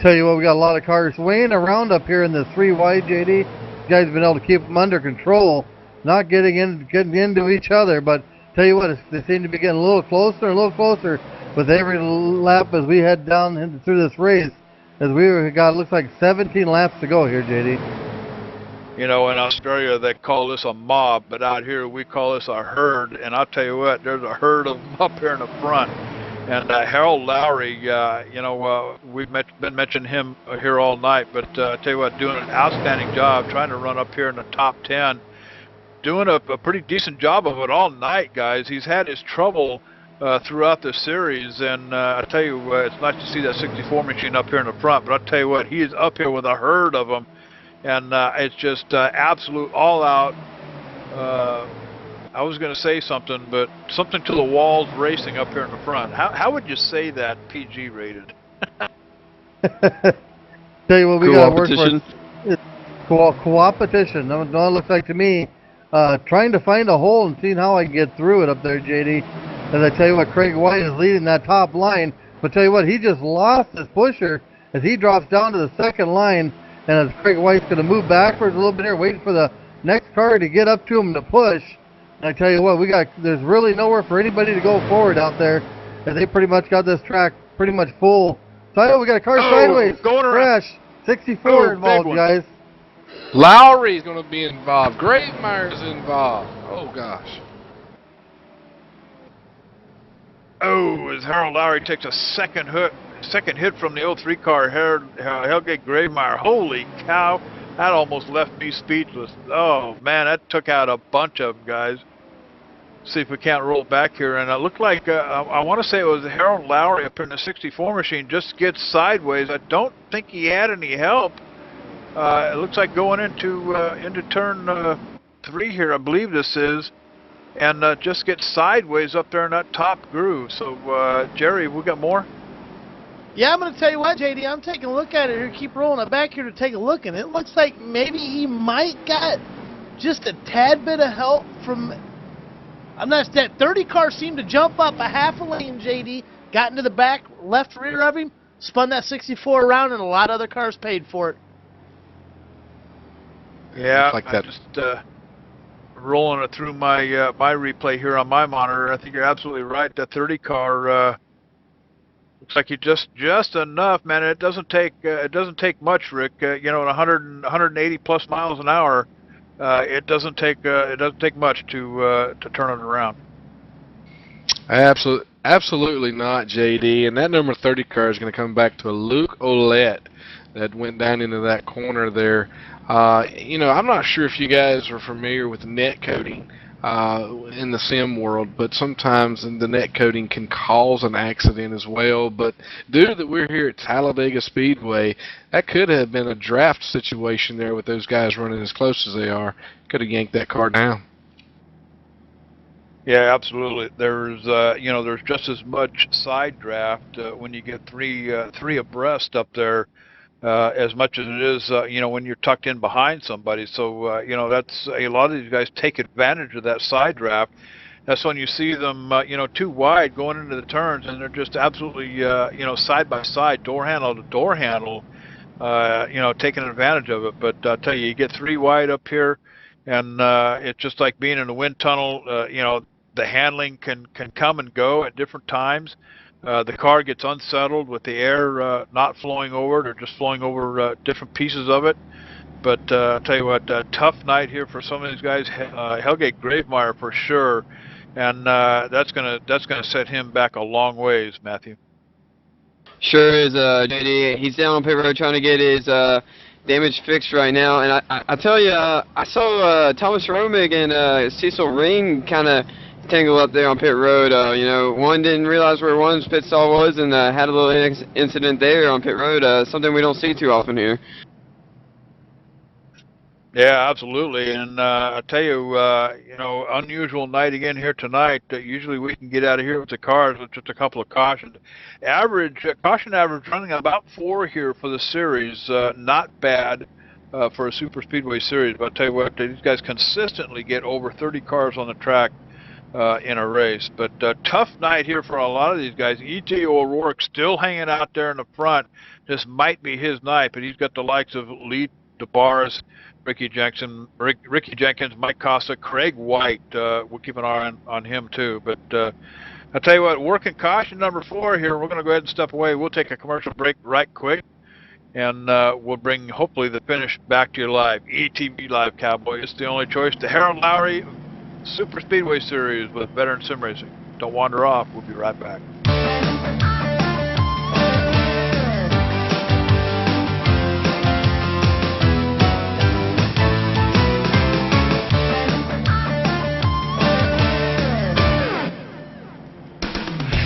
Tell you what, we got a lot of cars swaying around up here in the 3 wide, JD. You guys have been able to keep them under control, not getting into each other, but tell you what, they seem to be getting a little closer with every lap as we head down through this race. As we got, looks like 17 laps to go here, JD. You know, in Australia they call this a mob, but out here we call this a herd. And I'll tell you what, there's a herd of them up here in the front. And Harold Lowry, you know, we've been mentioning him here all night, but I tell you what, doing an outstanding job trying to run up here in the top 10. Doing a pretty decent job of it all night, guys. He's had his trouble throughout the series, and I tell you, it's nice to see that 64 machine up here in the front, but I'll tell you what, he is up here with a herd of them, and it's just absolute all-out, I was going to say something, but something to the walls racing up here in the front. How would you say that PG rated? Tell you what, we got to work for. It's co-opetition. No, it looks like to me, trying to find a hole and seeing how I can get through it up there, JD. As I tell you what, Craig White is leading that top line. But tell you what, he just lost his pusher as he drops down to the second line. And as Craig White's going to move backwards a little bit here, waiting for the next car to get up to him to push. And I tell you what, there's really nowhere for anybody to go forward out there, as they pretty much got this track pretty much full. So I know we got a car sideways. Going around. Crash. 64 involved, guys. Lowry's going to be involved. Gravemeyer's involved. Oh, gosh. Oh, as Harold Lowry takes a second hit from the 03 car, Hellgate Gravemeyer. Holy cow, that almost left me speechless. Oh, man, that took out a bunch of them, guys. See if we can't roll back here. And it looked like, I want to say it was Harold Lowry up in the 64 machine, just gets sideways. I don't think he had any help. It looks like going into turn 3 here, I believe this is. And just get sideways up there in that top groove. So, Jerry, we got more? Yeah, I'm going to tell you what, JD, I'm taking a look at it here. Keep rolling it back here to take a look, and it looks like maybe he might got just a tad bit of help from... that 30 car seemed to jump up a half a lane, JD, got into the back left rear of him, spun that 64 around, and a lot of other cars paid for it. Yeah, like that. Just rolling it through my my replay here on my monitor. I think you're absolutely right. That 30 car looks like you just enough, man. It doesn't take much, Rick. You know, 180 plus miles an hour. It doesn't take much to turn it around. Absolutely not, JD. And that number 30 car is going to come back to a Luke Olette that went down into that corner there. You know, I'm not sure if you guys are familiar with net coding in the sim world, but sometimes the net coding can cause an accident as well. But due to that we're here at Talladega Speedway, that could have been a draft situation there with those guys running as close as they are. Could have yanked that car down. Yeah, absolutely. There's you know, there's just as much side draft when you get three abreast up there. as much as it is, when you're tucked in behind somebody. So, that's a lot of these guys take advantage of that side draft. That's when you see them, too wide going into the turns, and they're just absolutely, side by side, door handle to door handle, taking advantage of it. But I'll tell you, you get 3 wide up here, and it's just like being in a wind tunnel. The handling can come and go at different times. The car gets unsettled with the air not flowing over it or just flowing over different pieces of it. But I'll tell you what, tough night here for some of these guys. Helge Gravemeyer for sure, and that's gonna set him back a long ways, Matthew. Sure is, JD. He's down on pit road trying to get his damage fixed right now. And I tell you, I saw Thomas Romig and Cecil Ring kind of tangle up there on pit road. One didn't realize where one's pit stall was and had a little incident there on pit road. Something we don't see too often here. Yeah, absolutely. And I tell you, unusual night again here tonight. Usually we can get out of here with the cars with just a couple of cautions. Caution average running about 4 here for the series. Not bad for a super speedway series. But I tell you what, these guys consistently get over 30 cars on the track in a race. But tough night here for a lot of these guys. E.J. O'Rourke still hanging out there in the front. This might be his night, but he's got the likes of Lee DeBars, Ricky Jenkins, Mike Costa, Craig White. We'll keep an eye on him too. But I'll tell you what, working caution number 4 here. We're going to go ahead and step away. We'll take a commercial break right quick, and we'll bring hopefully the finish back to you live. ETV Live, Cowboy. It's the only choice. The Harold Lowry Super Speedway Series with Veteran Sim Racing. Don't wander off. We'll be right back.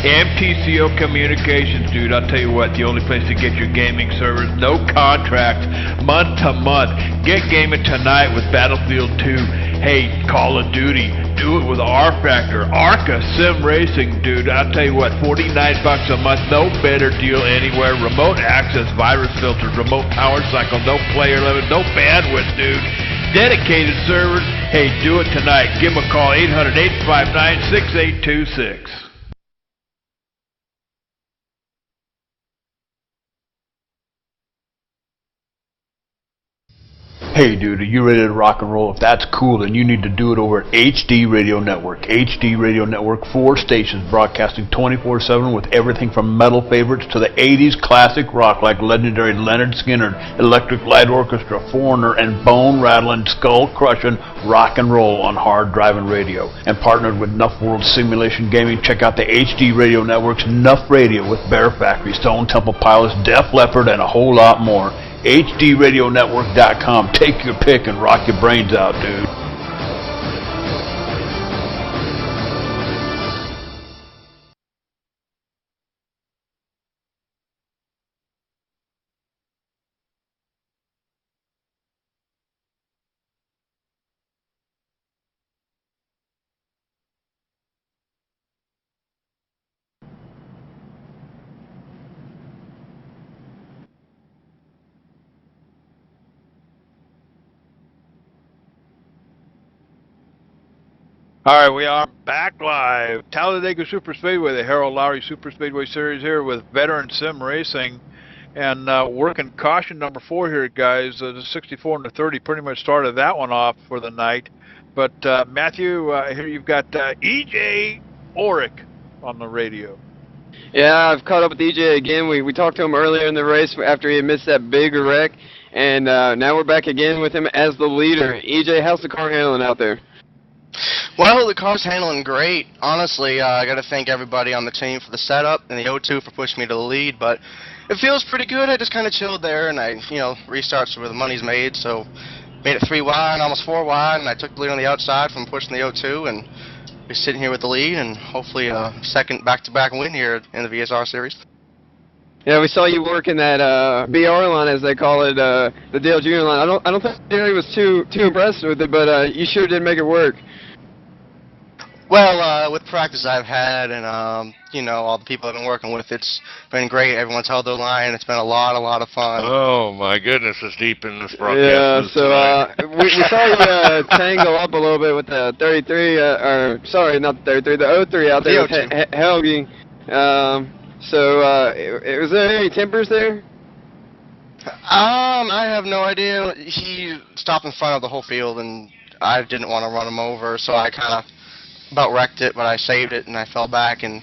MTCO Communications, dude, I'll tell you what, the only place to get your gaming servers, no contract, month to month. Get gaming tonight with Battlefield 2. Hey, Call of Duty, do it with R-Factor, Arca Sim Racing, dude. I'll tell you what, $49 a month, no better deal anywhere. Remote access, virus filters, remote power cycle, no player limit, no bandwidth, dude. Dedicated servers, hey, do it tonight. Give them a call, 800-859-6826. Hey dude, are you ready to rock and roll? If that's cool, then you need to do it over at HD Radio Network. HD Radio Network, 4 stations broadcasting 24/7 with everything from metal favorites to the 80s classic rock like legendary Leonard Skinner, Electric Light Orchestra, Foreigner, and bone-rattling, skull-crushing rock and roll on hard driving radio. And partnered with Nuff World Simulation Gaming, check out the HD Radio Network's Nuff Radio with Bear Factory, Stone Temple Pilots, Def Leppard, and a whole lot more. HDRadionetwork.com. Take your pick and rock your brains out, dude. All right, we are back live. Talladega Super Speedway, the Harold Lowry Super Speedway Series here with Veteran Sim Racing. And working caution number 4 here, guys. The 64 and the 30 pretty much started that one off for the night. But Matthew, here you've got E.J. Orick on the radio. Yeah, I've caught up with EJ again. We talked to him earlier in the race after he had missed that big wreck. And now we're back again with him as the leader. EJ, how's the car handling out there? Well, the car's handling great. Honestly, I got to thank everybody on the team for the setup and the O2 for pushing me to the lead. But it feels pretty good. I just kind of chilled there, and I, restarts where the money's made. So made it 3 wide, almost 4 wide, and I took the lead on the outside from pushing the O2, and we're sitting here with the lead, and hopefully a second back-to-back win here in the VSR series. Yeah, we saw you working that BR line, as they call it, the Dale Jr. line. I don't think he was too impressed with it, but you sure did make it work. Well, with practice I've had and, you know, all the people I've been working with, it's been great. Everyone's held their line. It's been a lot of fun. Oh my goodness, it's deep in this broadcast. Yeah, booth so tonight. we saw you tangle up a little bit with the 33, or sorry, not the 33, the 03 out there The with Helgi. Was there any tempers there? I have no idea. He stopped in front of the whole field, and I didn't want to run him over, so I kind of about wrecked it, but I saved it, and I fell back, and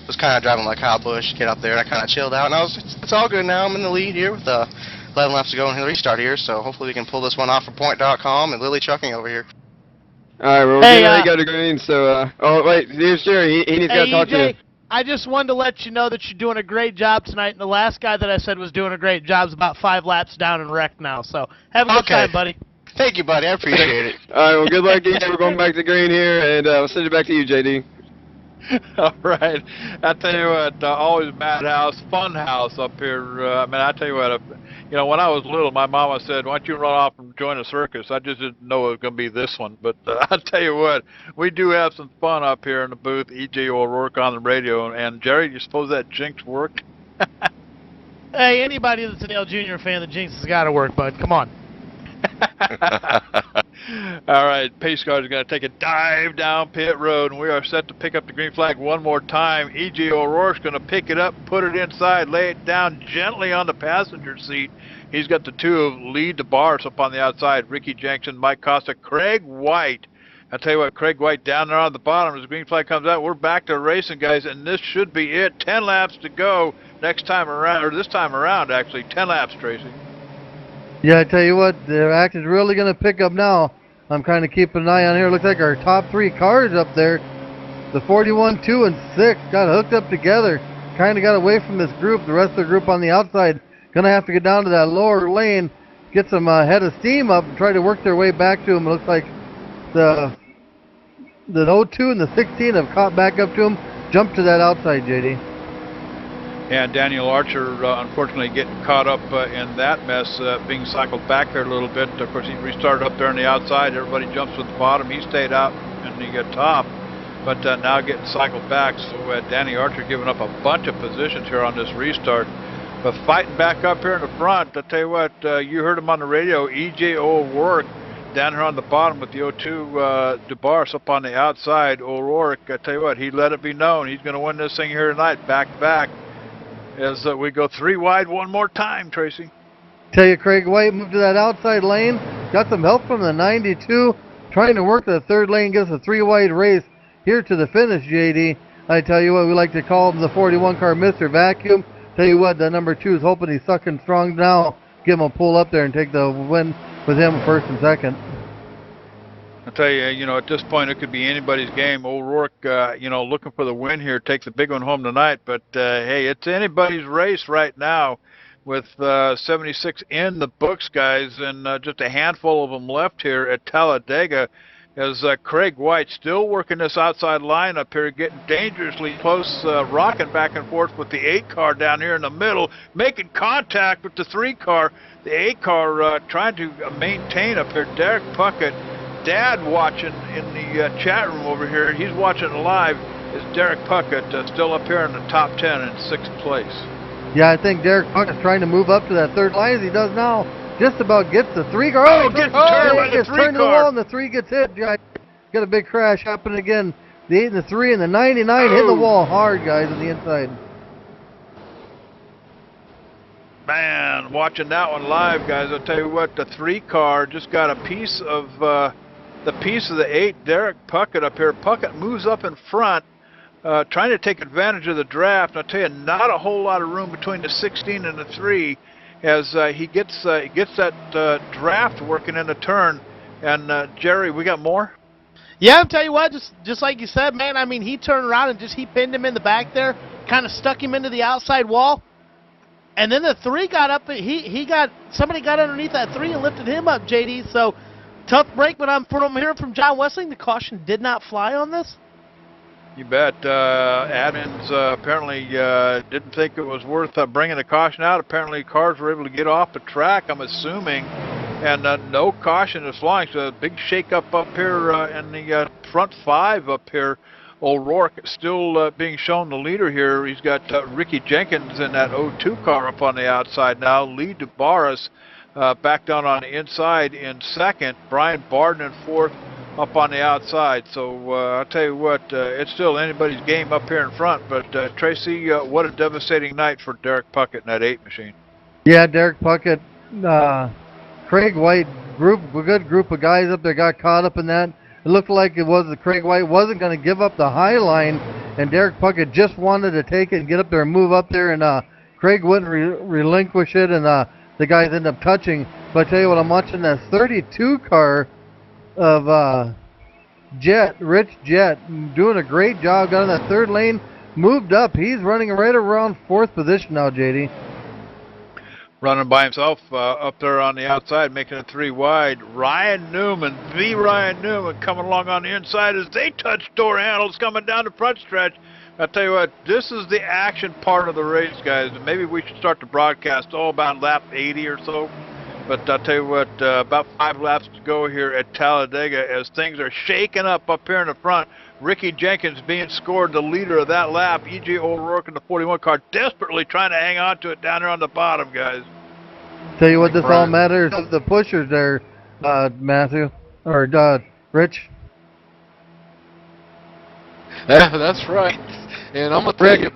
was kind of driving like Kyle Busch, get up there, and I kind of chilled out, and it's all good now. I'm in the lead here with 11 laps to go in the restart here, so hopefully we can pull this one off for point.com and Lily Trucking over here. Alright, well, we're getting ready to go to green, so, oh, wait, here's Jerry. He needs to talk to you. I just wanted to let you know that you're doing a great job tonight, and the last guy that I said was doing a great job is about 5 laps down and wrecked now, so have a good time, buddy. Thank you, buddy. I appreciate it. Alright, well, good luck to you. We're going back to green here, and we'll send it back to you, JD. All right. I tell you what, always madhouse, fun house up here. I mean, I tell you what, you know, when I was little, my mama said, why don't you run off and join a circus? I just didn't know it was going to be this one. But I tell you what, we do have some fun up here in the booth. E.J. O'Rourke on the radio. And, Jerry, you suppose that jinx worked? Hey, anybody that's an Dale Jr. fan, the jinx has got to work, bud. Come on. All right, pace car is going to take a dive down pit road, and we are set to pick up the green flag one more time. E.J. O'Rourke's going to pick it up, put it inside, lay it down gently on the passenger seat. He's got the two of lead DeBarce up on the outside, Ricky Jenkson, Mike Costa, Craig White. I tell you what, Craig White down there on the bottom as the green flag comes out. We're back to racing, guys, and this should be it. 10 laps to go next time around, or this time around, actually. 10 laps, Tracy. Yeah, I tell you what, the act is really going to pick up now. I'm kind of keeping an eye on here. Looks like our top 3 cars up there, the 41, 2, and 6, got hooked up together. Kind of got away from this group. The rest of the group on the outside going to have to get down to that lower lane, get some head of steam up, and try to work their way back to him. It looks like the 02 and the 16 have caught back up to him. Jumped to that outside, JD. And Daniel Archer, unfortunately, getting caught up in that mess, being cycled back there a little bit. Of course, he restarted up there on the outside. Everybody jumps with the bottom. He stayed out and he got top, but now getting cycled back. So Danny Archer giving up a bunch of positions here on this restart. But fighting back up here in the front, I tell you what, you heard him on the radio, E.J. O'Rourke down here on the bottom with the 02 DeBarce up on the outside. O'Rourke, I tell you what, he let it be known. He's going to win this thing here tonight, back to back. As we go 3 wide one more time, Tracy. Tell you, Craig White moved to that outside lane. Got some help from the 92. Trying to work the third lane. Gives a 3 wide race here to the finish, JD. I tell you what, we like to call him the 41 car Mr. Vacuum. Tell you what, the number 2 is hoping he's sucking strong now. Give him a pull up there and take the win with him first and second. I tell you, you know, at this point it could be anybody's game. O'Rourke, you know, looking for the win here, take the big one home tonight. But hey, it's anybody's race right now, with 76 in the books, guys, and just a handful of them left here at Talladega. As Craig White still working this outside line up here, getting dangerously close, rocking back and forth with the 8 car down here in the middle, making contact with the 3 car. The 8 car trying to maintain up here. Derek Puckett, Dad watching in the chat room over here. He's watching live. Is Derek Puckett still up here in the top 10 in 6th place? Yeah, I think Derek Puckett's trying to move up to that third line as he does now. Just about gets the 3 car. Oh, gets turned by the 3 turned to the car. wall and the 3 gets hit. Yeah, got a big crash happening again. The 8 and the 3 and the 99 hit the wall hard, guys, on the inside. Man, watching that one live, guys, I'll tell you what, the 3 car just got a piece of the 8, Derek Puckett up here. Puckett moves up in front, trying to take advantage of the draft. I'll tell you, not a whole lot of room between the 16 and the 3 as he gets that draft working in the turn. And Jerry, we got more? Yeah, I'll tell you what, just like you said, man, I mean, he turned around and he pinned him in the back there, kind of stuck him into the outside wall. And then the 3 got up, somebody got underneath that 3 and lifted him up, JD. So, tough break, but I'm hearing from John Wessling, the caution did not fly on this. You bet. Admins apparently didn't think it was worth bringing the caution out. Apparently cars were able to get off the track, I'm assuming. and no caution is flying. So a big shake-up up here in the front 5 up here. O'Rourke still being shown the leader here. He's got Ricky Jenkins in that 02 car up on the outside now. Lee DeBarris back down on the inside in second. Brian Barden in fourth up on the outside. So I'll tell you what, it's still anybody's game up here in front. But Tracy, what a devastating night for Derek Puckett in that 8 machine. Yeah, Derek Puckett, Craig White, a good group of guys up there got caught up in that. It looked like it was that Craig White wasn't going to give up the high line, and Derek Puckett just wanted to take it and get up there and move up there, and Craig wouldn't relinquish it, and the guys ended up touching. But I tell you what, I'm watching that 32 car of Rich Jet, doing a great job, got in that 3rd lane, moved up. He's running right around 4th position now, JD. Running by himself up there on the outside, making it 3 wide. Ryan Newman, the Ryan Newman, coming along on the inside as they touch door handles coming down the front stretch. I'll tell you what, this is the action part of the race, guys. Maybe we should start the broadcast about lap 80 or so. But I'll tell you what, about 5 laps to go here at Talladega as things are shaking up here in the front. Ricky Jenkins being scored the leader of that lap. E.J. O'Rourke in the 41 car desperately trying to hang on to it down there on the bottom, guys. Tell you what, this all matters of the pushers there, Matthew, or Rich. That's right. And I'm going to tell you,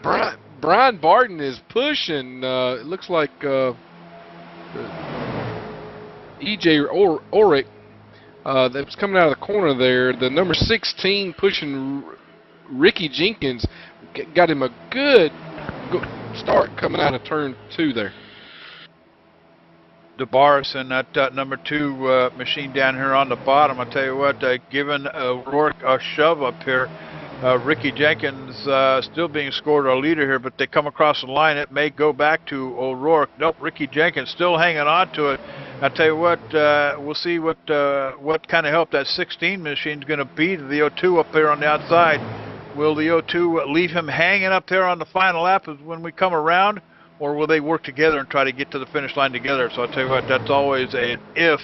Brian Barden is pushing, it looks like E.J. O'Rourke. That was coming out of the corner there. The number 16 pushing Ricky Jenkins got him a good start coming out of turn 2 there. DeBarris and that number 2 machine down here on the bottom. I tell you what, giving O'Rourke a shove up here. Ricky Jenkins still being scored our leader here, but they come across the line. It may go back to O'Rourke. Nope, Ricky Jenkins still hanging on to it. I tell you what, we'll see what kind of help that 16 machine is going to be to the 02 up there on the outside. Will the 02 leave him hanging up there on the final lap when we come around, or will they work together and try to get to the finish line together? So I tell you what, that's always an if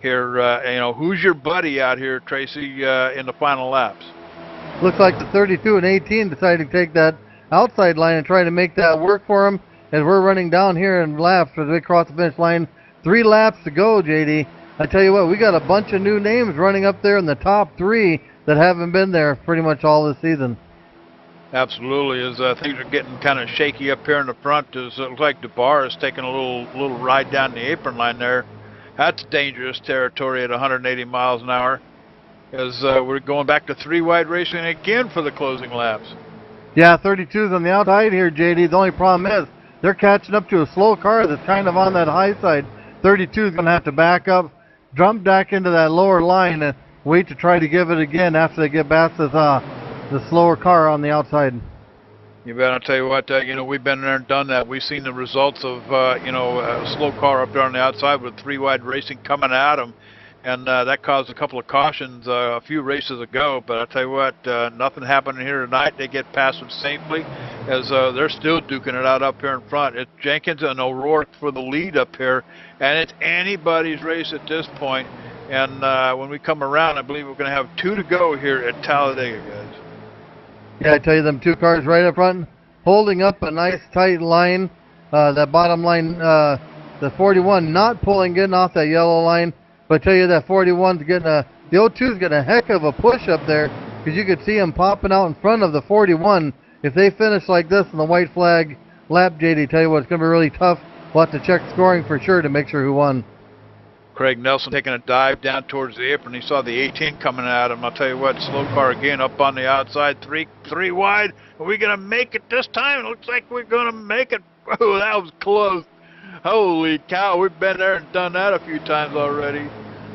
here. Who's your buddy out here, Tracy, in the final laps? Looks like the 32 and 18 decided to take that outside line and try to make that work for them as we're running down here in laps as we cross the finish line. 3 laps to go, JD. I tell you what, we got a bunch of new names running up there in the top 3 that haven't been there pretty much all this season. Absolutely, as things are getting kind of shaky up here in the front, as it looks like DeBar is taking a little ride down the apron line there. That's dangerous territory at 180 miles an hour. As we're going back to 3 wide racing again for the closing laps. Yeah, 32's on the outside here, JD. The only problem is they're catching up to a slow car that's kind of on that high side. 32 is going to have to back up, jump back into that lower line, and wait to try to give it again after they get past this, the slower car on the outside. You bet. I'll tell you what, we've been there and done that. We've seen the results of, a slow car up there on the outside with 3 wide racing coming at them. And that caused a couple of cautions a few races ago. But I'll tell you what, nothing happening here tonight. They get past them safely as they're still duking it out up here in front. It's Jenkins and O'Rourke for the lead up here. And it's anybody's race at this point. And when we come around, I believe we're going to have 2 to go here at Talladega, guys. Yeah, I tell you, them 2 cars right up front, holding up a nice tight line. That bottom line, the 41 not getting off that yellow line. But I tell you, that 41's getting the 02's getting a heck of a push up there because you could see him popping out in front of the 41. If they finish like this in the white flag lap, JD, tell you what, it's going to be really tough. We'll have to check scoring for sure to make sure who won. Craig Nelson taking a dive down towards the apron. He saw the 18 coming at him. I'll tell you what, slow car again up on the outside, 3 wide. Are we going to make it this time? It looks like we're going to make it. Oh, that was close. Holy cow, we've been there and done that a few times already.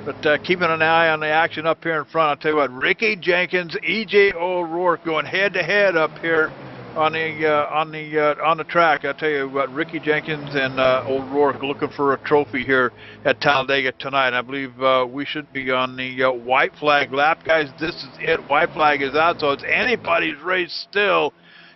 But keeping an eye on the action up here in front, I'll tell you what, Ricky Jenkins, E.J. O'Rourke going head-to-head up here on the track. I'll tell you what, Ricky Jenkins and O'Rourke looking for a trophy here at Talladega tonight. I believe we should be on the white flag lap, guys. This is it. White flag is out, so it's anybody's race still.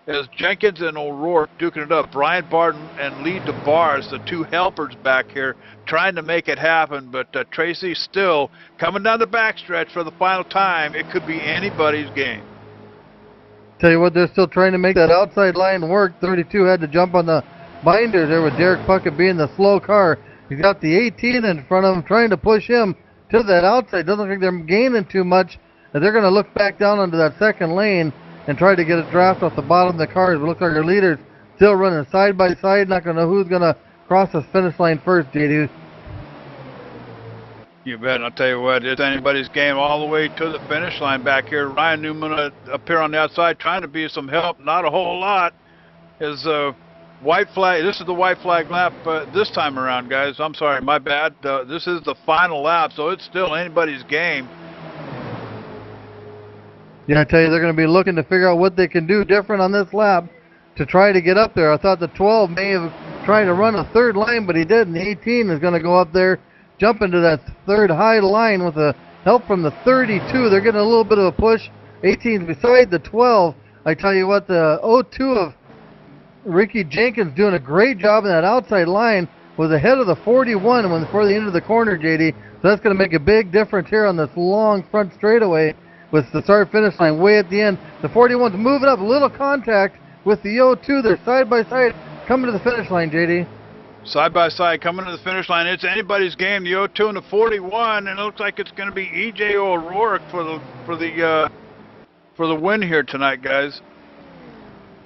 as Jenkins and O'Rourke duking it up. Brian Barton and Lee DeBars, the two helpers back here, trying to make it happen. But Tracy still coming down the backstretch for the final time. It could be anybody's game. Tell you what, they're still trying to make that outside line work. 32 had to jump on the binders there with Derek Puckett being the slow car. He's got the 18 in front of him, trying to push him to that outside. Doesn't look like they're gaining too much. And they're going to look back down onto that second lane and try to get a draft off the bottom of the cars. It looks like our leaders still running side by side. Not going to know who's going to cross the finish line first, JD. You bet. And I'll tell you what, it's anybody's game all the way to the finish line back here. Ryan Newman up here on the outside trying to be some help. Not a whole lot. His white flag. This is the white flag lap this time around, guys. I'm sorry, my bad. This is the final lap, so it's still anybody's game. Yeah, I tell you, they're going to be looking to figure out what they can do different on this lap to try to get up there. I thought the 12 may have tried to run a third line, but he didn't. The 18 is going to go up there, jump into that third high line with the help from the 32. They're getting a little bit of a push. 18's beside the 12. I tell you what, the 02 of Ricky Jenkins doing a great job in that outside line, was ahead of the 41 before the end of the corner, JD. So that's going to make a big difference here on this long front straightaway with the start-finish line way at the end. The 41's moving up, a little contact with the 02. They're side by side coming to the finish line, JD. Side by side coming to the finish line. It's anybody's game, the 02 and the 41, and it looks like it's going to be E.J. O'Rourke for the win here tonight, guys.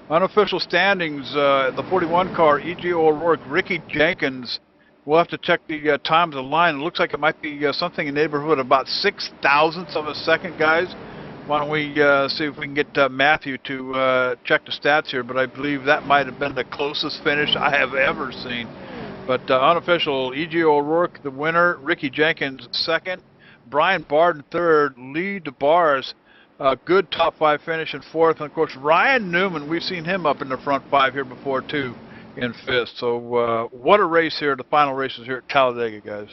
Unofficial standings, the 41 car, E.J. O'Rourke, Ricky Jenkins. We'll have to check the time of the line. It looks like it might be something in the neighborhood of about 0.06 of a second, guys. Why don't we see if we can get Matthew to check the stats here, but I believe that might have been the closest finish I have ever seen. But unofficial, E.J. O'Rourke, the winner, Ricky Jenkins, second, Brian Barden, third, Lee DeBars, good top five finish in fourth, and of course Ryan Newman, we've seen him up in the front five here before too, in fifth. So what a race here, the final races here at Talladega, guys.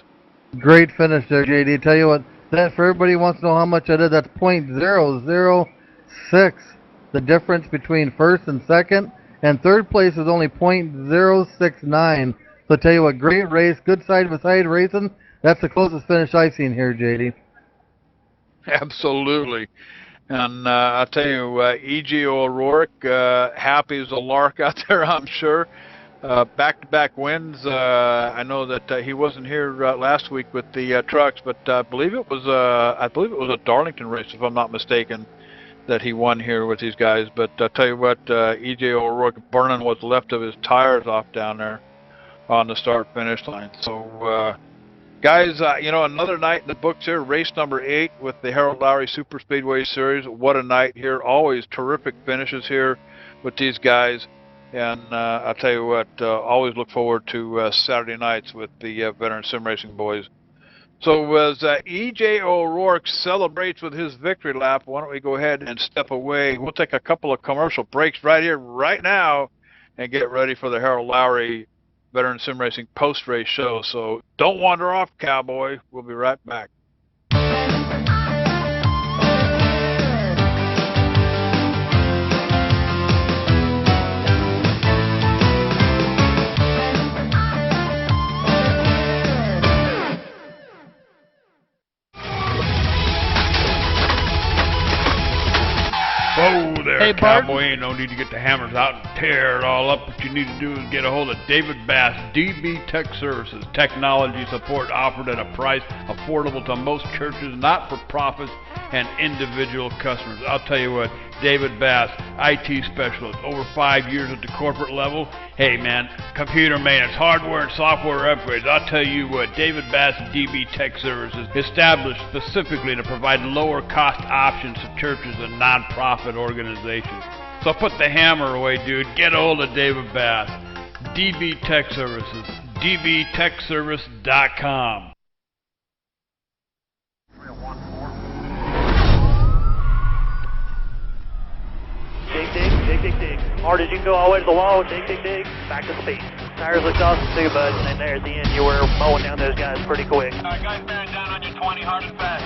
Great finish there, JD. Tell you what, that for everybody who wants to know how much I did, that's .006. The difference between first and second, and third place is only .069. So tell you what, great race, good side-by-side racing. That's the closest finish I've seen here, JD. Absolutely. And I'll tell you, E.J. O'Rourke, happy as a lark out there, I'm sure. Back-to-back wins. I know that he wasn't here last week with the trucks, but I believe it was a Darlington race, if I'm not mistaken, that he won here with these guys. But I'll tell you what, E.J. O'Rourke burning what's left of his tires off down there on the start-finish line. So, guys, you know, another night in the books here, race number 8 with the Harold Lowry Super Speedway Series. What a night here. Always terrific finishes here with these guys. And I'll tell you what, always look forward to Saturday nights with the veteran sim racing boys. So as E.J. O'Rourke celebrates with his victory lap, why don't we go ahead and step away. We'll take a couple of commercial breaks right here, right now, and get ready for the Harold Lowry Veteran Sim Racing post-race show. So don't wander off, cowboy. We'll be right back. Whoa there, Hey, cowboy. Ain't no need to get the hammers out and tear it all up. What you need to do is get a hold of David Bass, DB Tech Services. Technology support offered at a price affordable to most churches, not-for-profits, and individual customers. I'll tell you what, David Bass, IT specialist, over 5 years at the corporate level. Hey, man, computer maintenance, hardware and software upgrades. I'll tell you what, David Bass, DB Tech Services, established specifically to provide lower-cost options to churches and non-profit organizations. So put the hammer away, dude. Get a hold of David Bass. DB Tech Services, dbtechservice.com. Dig. Hard as you can go, always the wall. Dig. Back to speed. Tires look awesome too, bud. And then there at the end, you were mowing down those guys pretty quick. All right, guys, bearing down on you 20, hard and fast.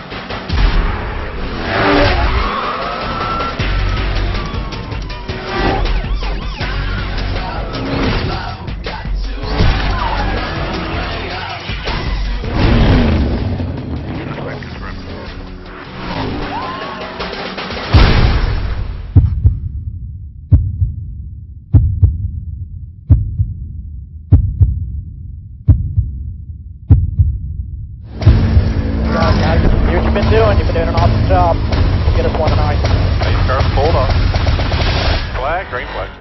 green flag.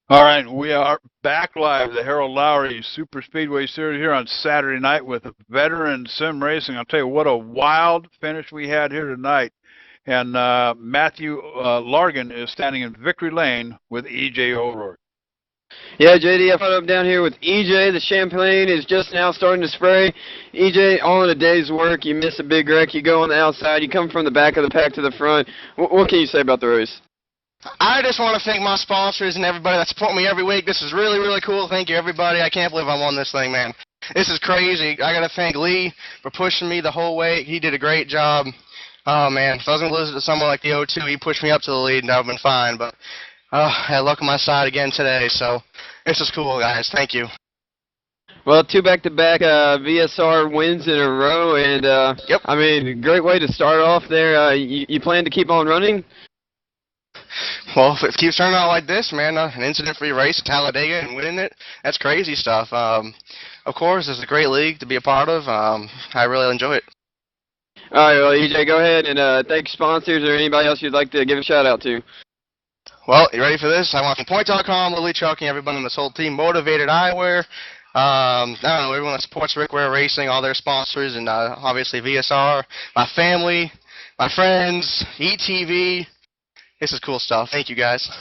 All right, we are back live, the Harold Lowry Super Speedway Series here on Saturday night with veteran sim racing. I'll tell you what a wild finish we had here tonight. And Matthew Largan is standing in victory lane with E.J. O'Rourke. Yeah, JD, I followed up down here with EJ. The champagne is just now starting to spray. EJ, all in a day's work. You miss a big wreck. You go on the outside. You come from the back of the pack to the front. What can you say about the race? I just want to thank my sponsors and everybody that support me every week. This is really, really cool. Thank you, everybody. I can't believe I'm on this thing, man. This is crazy. I got to thank Lee for pushing me the whole way. He did a great job. Oh, man. If I was going to lose it to someone like the O2, he pushed me up to the lead, and that would have been fine. But I had luck on my side again today, so this is cool, guys. Thank you. Well, 2 back-to-back VSR wins in a row, and, yep. I mean, great way to start off there. You plan to keep on running? Well, if it keeps turning out like this, man, an incident-free race at Talladega and winning it, that's crazy stuff. Of course, it's a great league to be a part of. I really enjoy it. All right, well, EJ, go ahead and thank sponsors or anybody else you'd like to give a shout-out to. Well, you ready for this? I want from Point.com, Lily Chucky, everyone on this whole team, Motivated Eyewear. I don't know, everyone that supports Rick Ware Racing, all their sponsors, and obviously VSR, my family, my friends, ETV. This is cool stuff. Thank you, guys.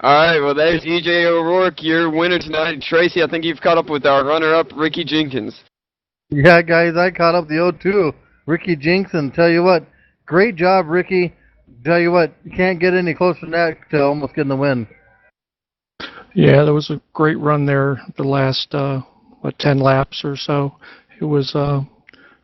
All right, well, there's E.J. O'Rourke, your winner tonight. Tracy, I think you've caught up with our runner-up, Ricky Jenkins. Yeah, guys, I caught up the O2, Ricky Jenkins. Tell you what, great job, Ricky. Tell you what, you can't get any closer than that to almost getting the win. Yeah, there was a great run there the last, 10 laps or so. It was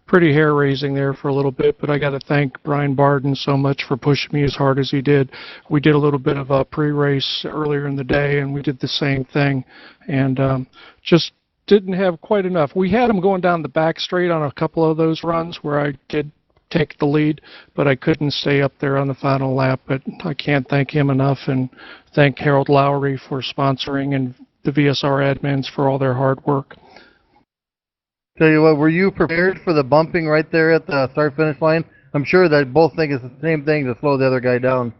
pretty hair-raising there for a little bit, but I got to thank Brian Barden so much for pushing me as hard as he did. We did a little bit of a pre-race earlier in the day, and we did the same thing, and just didn't have quite enough. We had him going down the back straight on a couple of those runs where I did take the lead, but I couldn't stay up there on the final lap. But I can't thank him enough, and thank Harold Lowry for sponsoring and the VSR admins for all their hard work. Tell you what, were you prepared for the bumping right there at the start-finish line? I'm sure that both think it's the same thing to slow the other guy down.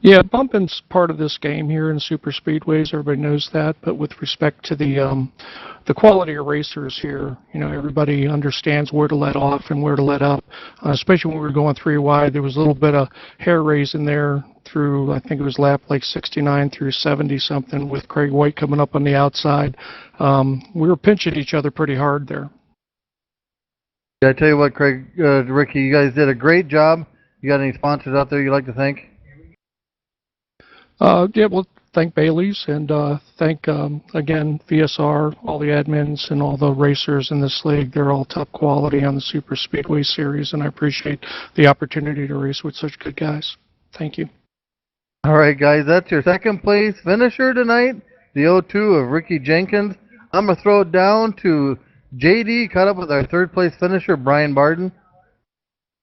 Yeah, bumping's part of this game here in super speedways. Everybody knows that. But with respect to the quality of racers here, you know, everybody understands where to let off and where to let up. Especially when we were going 3 wide, there was a little bit of hair raising there through, I think it was lap like 69 through 70 something with Craig White coming up on the outside. We were pinching each other pretty hard there. Yeah, I tell you what, Craig, Ricky, you guys did a great job. You got any sponsors out there you'd like to thank? Yeah, well, thank Bailey's and thank, again, VSR, all the admins and all the racers in this league. They're all top quality on the Super Speedway Series, and I appreciate the opportunity to race with such good guys. Thank you. All right, guys, that's your second place finisher tonight, the O2 of Ricky Jenkins. I'm going to throw it down to JD, caught up with our third place finisher, Brian Barden.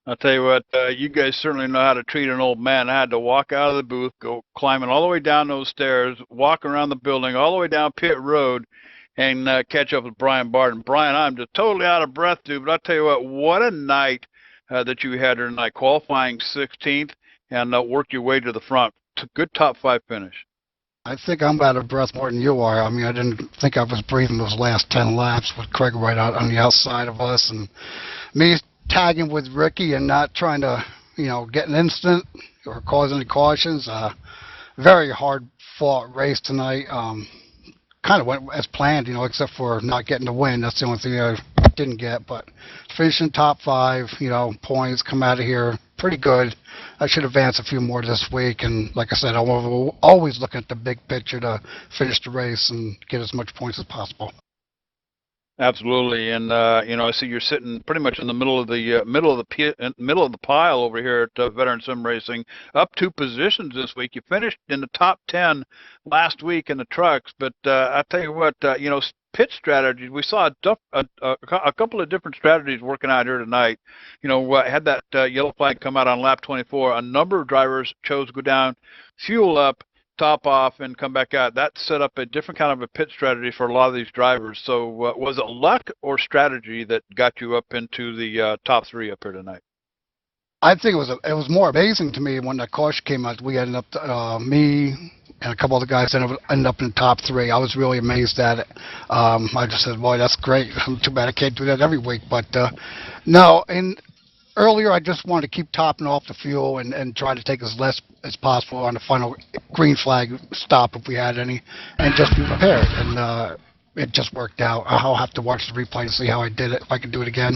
I'll tell you what, you guys certainly know how to treat an old man. I had to walk out of the booth, go climbing all the way down those stairs, walk around the building, all the way down Pit Road, and catch up with Brian Barden. Brian, I'm just totally out of breath, dude, but I'll tell you what a night that you had tonight, qualifying 16th and worked your way to the front. Good top 5 finish. I think I'm out of breath more than you are. I mean, I didn't think I was breathing those last 10 laps with Craig right out on the outside of us, and me tagging with Ricky and not trying to, you know, get an incident or cause any cautions. Very hard-fought race tonight. Kind of went as planned, you know, except for not getting the win. That's the only thing I didn't get. But finishing top 5, you know, points, come out of here pretty good. I should advance a few more this week, and like I said, I'm always looking at the big picture to finish the race and get as much points as possible. Absolutely, and I see you're sitting pretty much in the middle of the middle of the pile over here at Veteran Sim Racing, up 2 positions this week. You finished in the top 10 last week in the trucks, but I tell you what, pit strategies. We saw a couple of different strategies working out here tonight. Had that yellow flag come out on lap 24. A number of drivers chose to go down, fuel up, top off, and come back out. That set up a different kind of a pit strategy for a lot of these drivers. So was it luck or strategy that got you up into the top 3 up here tonight? I think it was more amazing to me when that caution came out. We ended up, me and a couple other guys ended up in the top 3. I was really amazed at it. I just said, boy, that's great. Too bad I can't do that every week. But no, and earlier I just wanted to keep topping off the fuel and try to take as less as possible on the final green flag stop if we had any, and just be prepared. And it just worked out. I'll have to watch the replay to see how I did it, if I can do it again.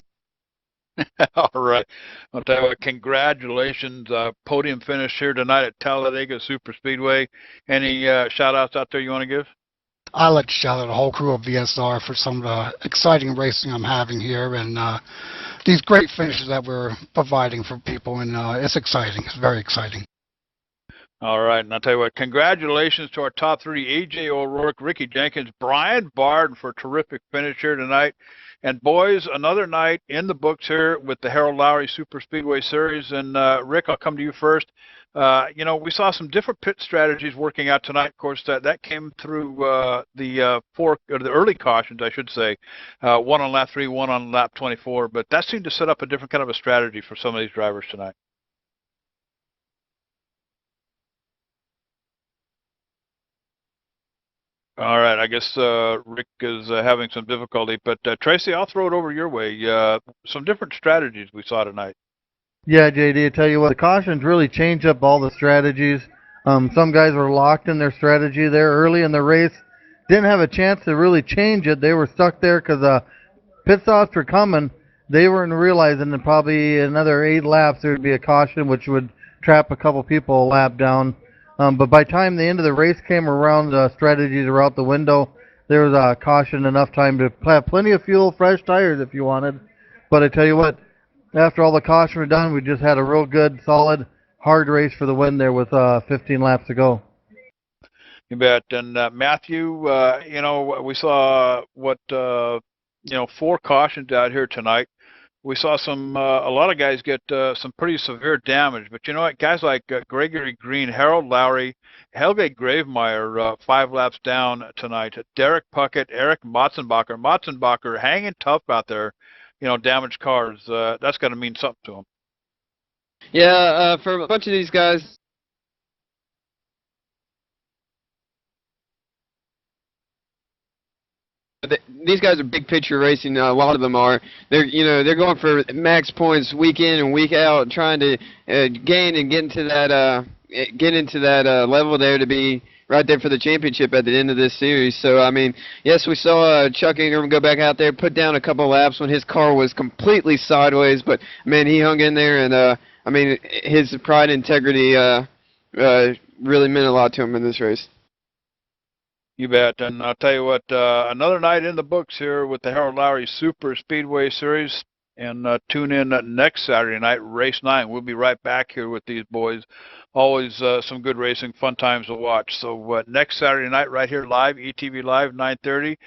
All right. I'll tell you what, congratulations. Podium finish here tonight at Talladega Super Speedway. Any shout-outs out there you want to give? I'd like to shout out the whole crew of VSR for some of the exciting racing I'm having here and these great finishes that we're providing for people. And it's exciting. It's very exciting. All right. And I'll tell you what, congratulations to our top 3, A.J. O'Rourke, Ricky Jenkins, Brian Bard for a terrific finish here tonight. And boys, another night in the books here with the Harold Lowry Super Speedway Series. And Rick, I'll come to you first. We saw some different pit strategies working out tonight. Of course, that came through the early cautions, I should say. 1 on lap 3, 1 on lap 24. But that seemed to set up a different kind of a strategy for some of these drivers tonight. All right, I guess Rick is having some difficulty, but Tracy, I'll throw it over your way. Some different strategies we saw tonight. Yeah, JD, I tell you what, the cautions really change up all the strategies. Some guys were locked in their strategy there early in the race, didn't have a chance to really change it. They were stuck there because pit stops were coming. They weren't realizing that probably another 8 laps there would be a caution, which would trap a couple people a lap down. But by the time the end of the race came around, the strategies were out the window. There was a caution, enough time to have plenty of fuel, fresh tires if you wanted. But I tell you what, after all the caution were done, we just had a real good, solid, hard race for the win there with 15 laps to go. You bet. And Matthew, we saw 4 cautions out here tonight. We saw a lot of guys get some pretty severe damage. But you know what? Guys like Gregory Green, Harold Lowry, Helge Gravemeyer, 5 laps down tonight. Derek Puckett, Eric Motzenbacher. Motzenbacher hanging tough out there. Damaged cars. That's got to mean something to them. Yeah, for a bunch of these guys, these guys are big picture racing. A lot of them are. They're going for max points week in and week out, trying to gain and get into that level there to be right there for the championship at the end of this series. So I mean, yes, we saw Chuck Ingram go back out there, put down a couple of laps when his car was completely sideways, but man, he hung in there, and I mean, his pride and integrity really meant a lot to him in this race. You bet. And I'll tell you what, another night in the books here with the Harold Lowry Super Speedway Series. And tune in next Saturday night, race 9. We'll be right back here with these boys. Always some good racing, fun times to watch. So next Saturday night right here live, ETV Live, 9:30.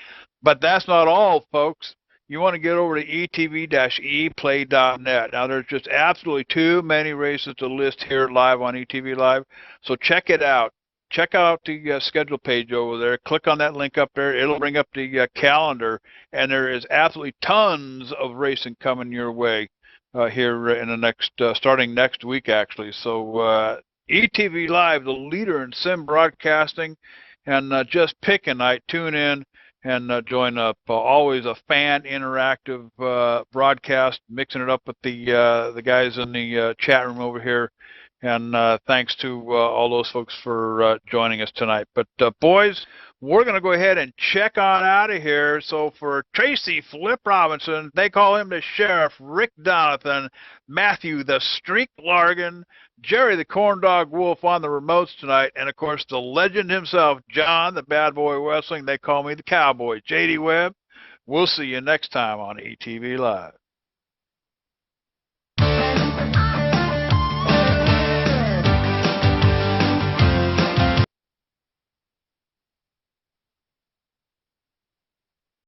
But that's not all, folks. You want to get over to etv-eplay.net. Now, there's just absolutely too many races to list here live on ETV Live. So check it out. Check out the schedule page over there. Click on that link up there. It'll bring up the calendar, and there is absolutely tons of racing coming your way here in the next, starting next week, actually. So ETV Live, the leader in sim broadcasting, and just pick a night, tune in, and join up. Always a fan interactive broadcast, mixing it up with the guys in the chat room over here. And thanks to all those folks for joining us tonight. But boys, we're going to go ahead and check on out of here. So for Tracy Flip Robinson, they call him the Sheriff, Rick Donathan, Matthew the Streak Largan, Jerry the Corn Dog Wolf on the remotes tonight, and of course the legend himself, John the Bad Boy Wrestling. They call me the Cowboy. JD Webb, we'll see you next time on ETV Live.